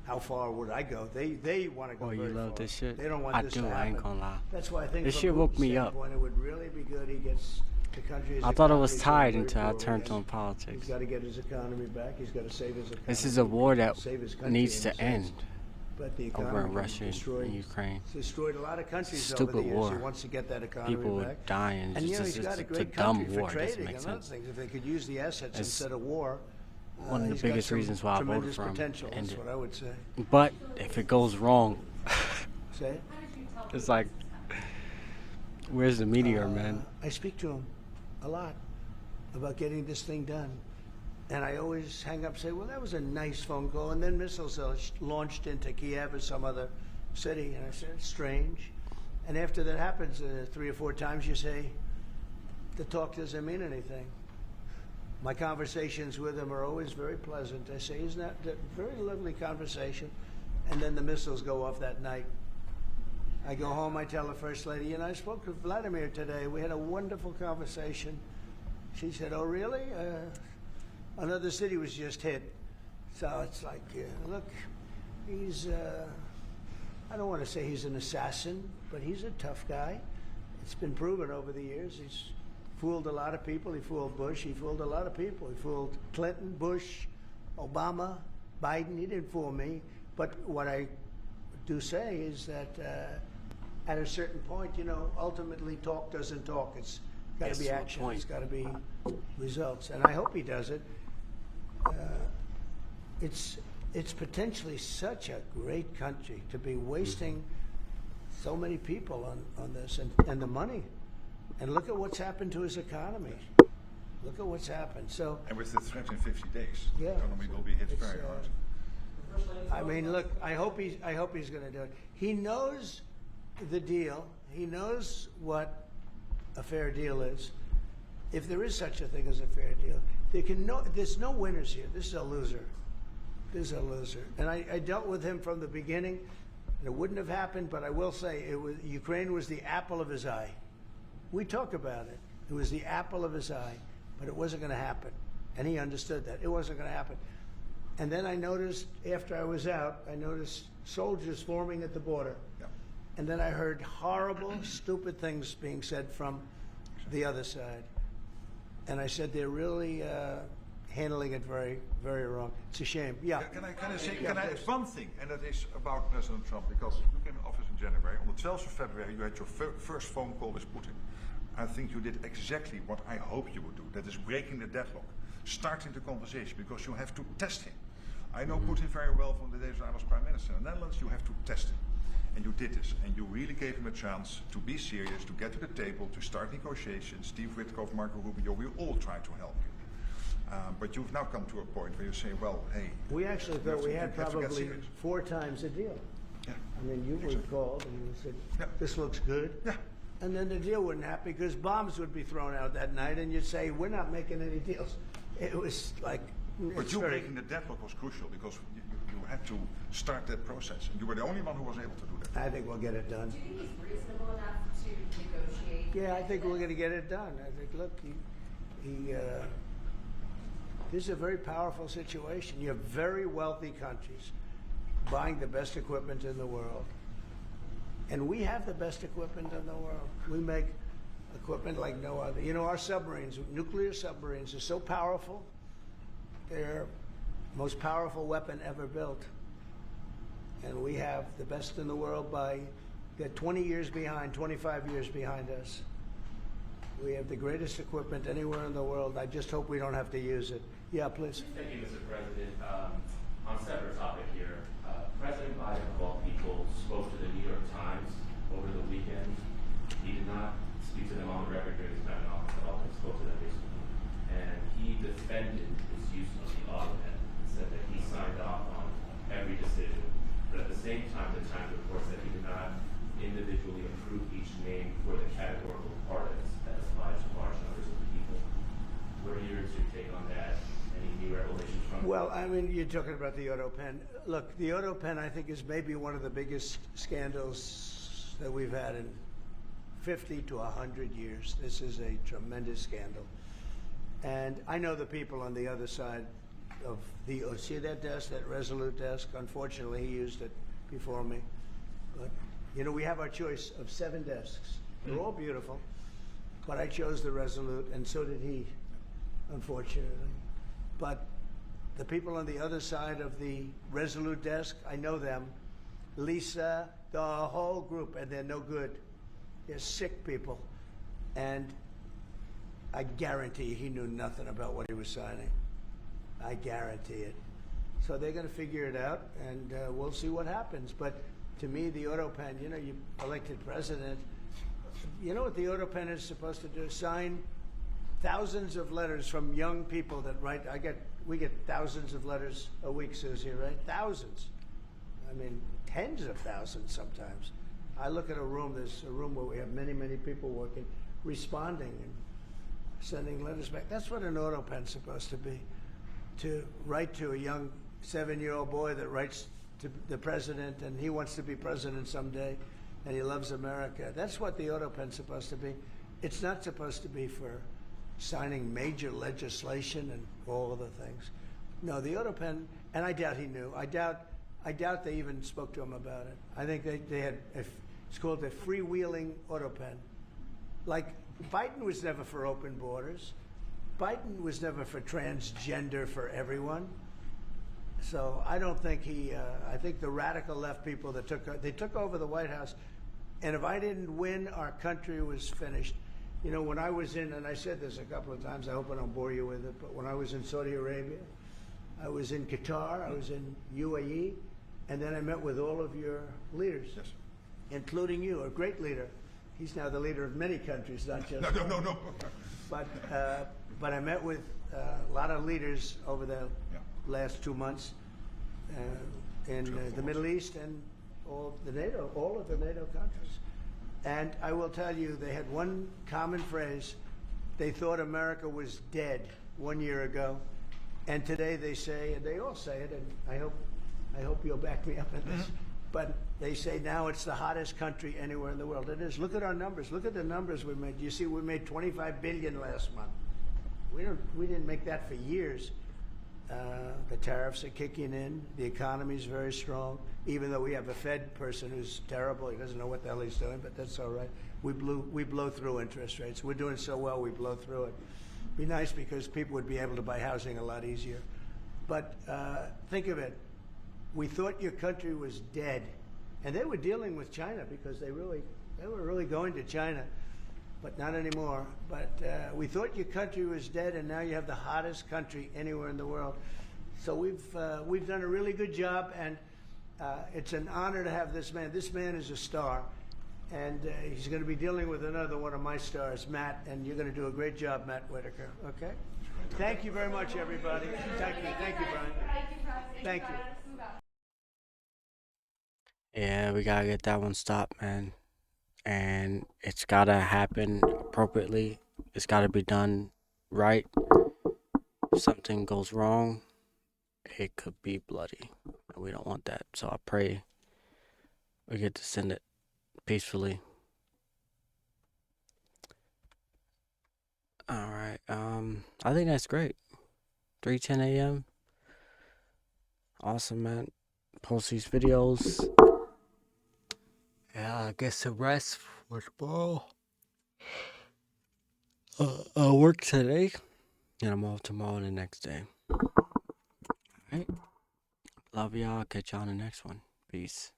how far would I go? They want to go very far. Oh, you love this shit? They don't want this to happen. I ain't gonna lie. That's why I think this from shit woke Putin's me up. standpoint, it would really be good. He gets the country's I thought it was economy tied going until I very turned poorly. on politics. He's got to get his economy back. He's got to save his economy. This is a war that save his country needs in a to sense. end. But the economy Over in Russia destroyed, and Ukraine. Destroyed a lot of countries Stupid over the years. war. He wants to get that economy People back. dying. And you know, It's he's got a a great dumb country war. for It doesn't trading make and other sense. things. If they could use the assets It's instead of war, one of the he's got biggest some reasons why I voted tremendous for him. potential. End That's it. what I would say. But if it goes wrong, Say it? it's like, where's the meteor, man? I speak to him a lot about getting this thing done. And I always hang up and say, well, that was a nice phone call. And then missiles are launched into Kiev or some other city. And I said, it's strange. And after that happens 3 or 4 times, you say, the talk doesn't mean anything. My conversations with him are always very pleasant. I say, isn't that a very lovely conversation? And then the missiles go off that night. I go home, I tell the First Lady, you know, I spoke to Vladimir today. We had a wonderful conversation. She said, oh, really? Another city was just hit. So it's like, look, he's, I don't want to say he's an assassin, but he's a tough guy. It's been proven over the years. He's fooled a lot of people. He fooled Bush. He fooled a lot of people. He fooled Clinton, Bush, Obama, Biden. He didn't fool me. But what I do say is that at a certain point, you know, ultimately talk doesn't talk. It's got to be action. It's got to be results. And I hope he does it. It's potentially such a great country to be wasting so many people on this and the money. And look at what's happened to his economy. Look at what's happened. So, and with the threat in 50 days, yeah, the economy will be hit very hard. I mean, look, I hope he's going to do it. He knows the deal. He knows what a fair deal is. If there is such a thing as a fair deal, there's no winners here. This is a loser. This is a loser. And I dealt with him from the beginning. It wouldn't have happened, but I will say Ukraine was the apple of his eye. We talk about it. It was the apple of his eye, but it wasn't going to happen. And he understood that. It wasn't going to happen. And then I noticed, after I was out, I noticed soldiers forming at the border. Yep. And then I heard horrible, stupid things being said from the other side. And I said, they're really handling it very, very wrong. It's a shame. Yeah. Can I say one thing, and that is about President Trump, because you came in office in January. On the 12th of February, you had your first phone call with Putin. I think you did exactly what I hoped you would do. That is breaking the deadlock, starting the conversation, because you have to test him. I know Putin very well from the days when I was Prime Minister in the Netherlands. You have to test him. And you did this, and you really gave him a chance to be serious, to get to the table, to start negotiations. Steve Witkoff, Marco Rubio, we all tried to help you. But you've now come to a point where you say, well, hey... We actually thought we had probably 4 times a deal. Yeah. I mean, you were called and you said, this looks good. Yeah. And then the deal wouldn't happen because bombs would be thrown out that night and you'd say, we're not making any deals. It was like... But you breaking the deadlock was crucial because you had to start that process. And you were the only one who was able to do that. I think we'll get it done. Do you think he's reasonable enough to negotiate? Yeah, I think we're going to get it done. I think, look, this is a very powerful situation. You have very wealthy countries buying the best equipment in the world. And we have the best equipment in the world. We make equipment like no other. You know, our submarines, nuclear submarines, are so powerful. They're most powerful weapon ever built. And we have the best in the world by, got 20 years behind, 25 years behind us. We have the greatest equipment anywhere in the world. I just hope we don't have to use it. Yeah, please. Thank you, Mr. President. On a separate topic here, President Biden, of all people, spoke to the New York Times over the weekend. He did not speak to them on the record during his time in office at all, but spoke to them recently. And he defended his use of the auto pen and said that he signed off on every decision. But at the same time, the Times reports that he did not individually approve each name for the categorical pardons that applies to large numbers of people. What are your take on that? Any new revelations from it? Well, I mean, you're talking about the auto pen. Look, the auto pen, I think, is maybe one of the biggest scandals that we've had in 50 to 100 years. This is a tremendous scandal. And I know the people on the other side of the, see that desk, that Resolute desk? Unfortunately, he used it before me. But, you know, we have our choice of 7 desks. They're all beautiful, but I chose the Resolute, and so did he, unfortunately. But the people on the other side of the Resolute desk, I know them. Lisa, the whole group, and they're no good. They're sick people. And I guarantee he knew nothing about what he was signing. I guarantee it. So they're going to figure it out, and we'll see what happens. But to me, the auto pen, you know, you elected president. You know what the auto pen is supposed to do? Sign thousands of letters from young people that write. We get thousands of letters a week, Susie, right? Thousands. I mean, tens of thousands sometimes. I look at a room, there's a room where we have many, many people working, responding and sending letters back. That's what an auto pen's supposed to be. To write to a young 7-year-old boy that writes to the president, and he wants to be president someday, and he loves America. That's what the auto pen's supposed to be. It's not supposed to be for signing major legislation and all of the things. No, the auto pen, and I doubt he knew. I doubt they even spoke to him about it. I think they had, it's called a freewheeling auto pen. Like, Biden was never for open borders. Biden was never for transgender for everyone. So I don't think I think the radical left people that took over the White House, and if I didn't win, our country was finished. You know, when I was in, and I said this a couple of times, I hope I don't bore you with it, but when I was in Saudi Arabia, I was in Qatar, I was in UAE, and then I met with all of your leaders, including you, a great leader. He's now the leader of many countries, not just No. But I met with a lot of leaders over the last 2 months in the Middle East and all of the NATO countries. And I will tell you, they had one common phrase. They thought America was dead 1 year ago. And today they say, and they all say it, and I hope you'll back me up in this, but they say now it's the hottest country anywhere in the world. It is. Look at our numbers. Look at the numbers we made. You see, we made $25 billion last month. We didn't make that for years. The tariffs are kicking in. The economy is very strong, even though we have a Fed person who's terrible. He doesn't know what the hell he's doing, but that's all right. We blow through interest rates. We're doing so well, we blow through it. Be nice because people would be able to buy housing a lot easier. But think of it. We thought your country was dead, and they were dealing with China because they were really going to China, but not anymore. But we thought your country was dead, and now you have the hottest country anywhere in the world. So we've done a really good job, and it's an honor to have this man. This man is a star, and he's going to be dealing with another one of my stars, Matt, and you're going to do a great job, Matt Whitaker. Okay? Thank you very much, everybody. Thank you, Brian. Thank you. Yeah, we gotta get that one stopped, man. And it's gotta happen appropriately. It's gotta be done right. If something goes wrong, it could be bloody. And we don't want that. So I pray we get to send it peacefully. Alright, I think that's great. 3:10 a.m. Awesome, man. Post these videos. Yeah, get some rest for tomorrow. I'll work today, and I'm off tomorrow and the next day. Alright. Love y'all. Catch y'all on the next one. Peace.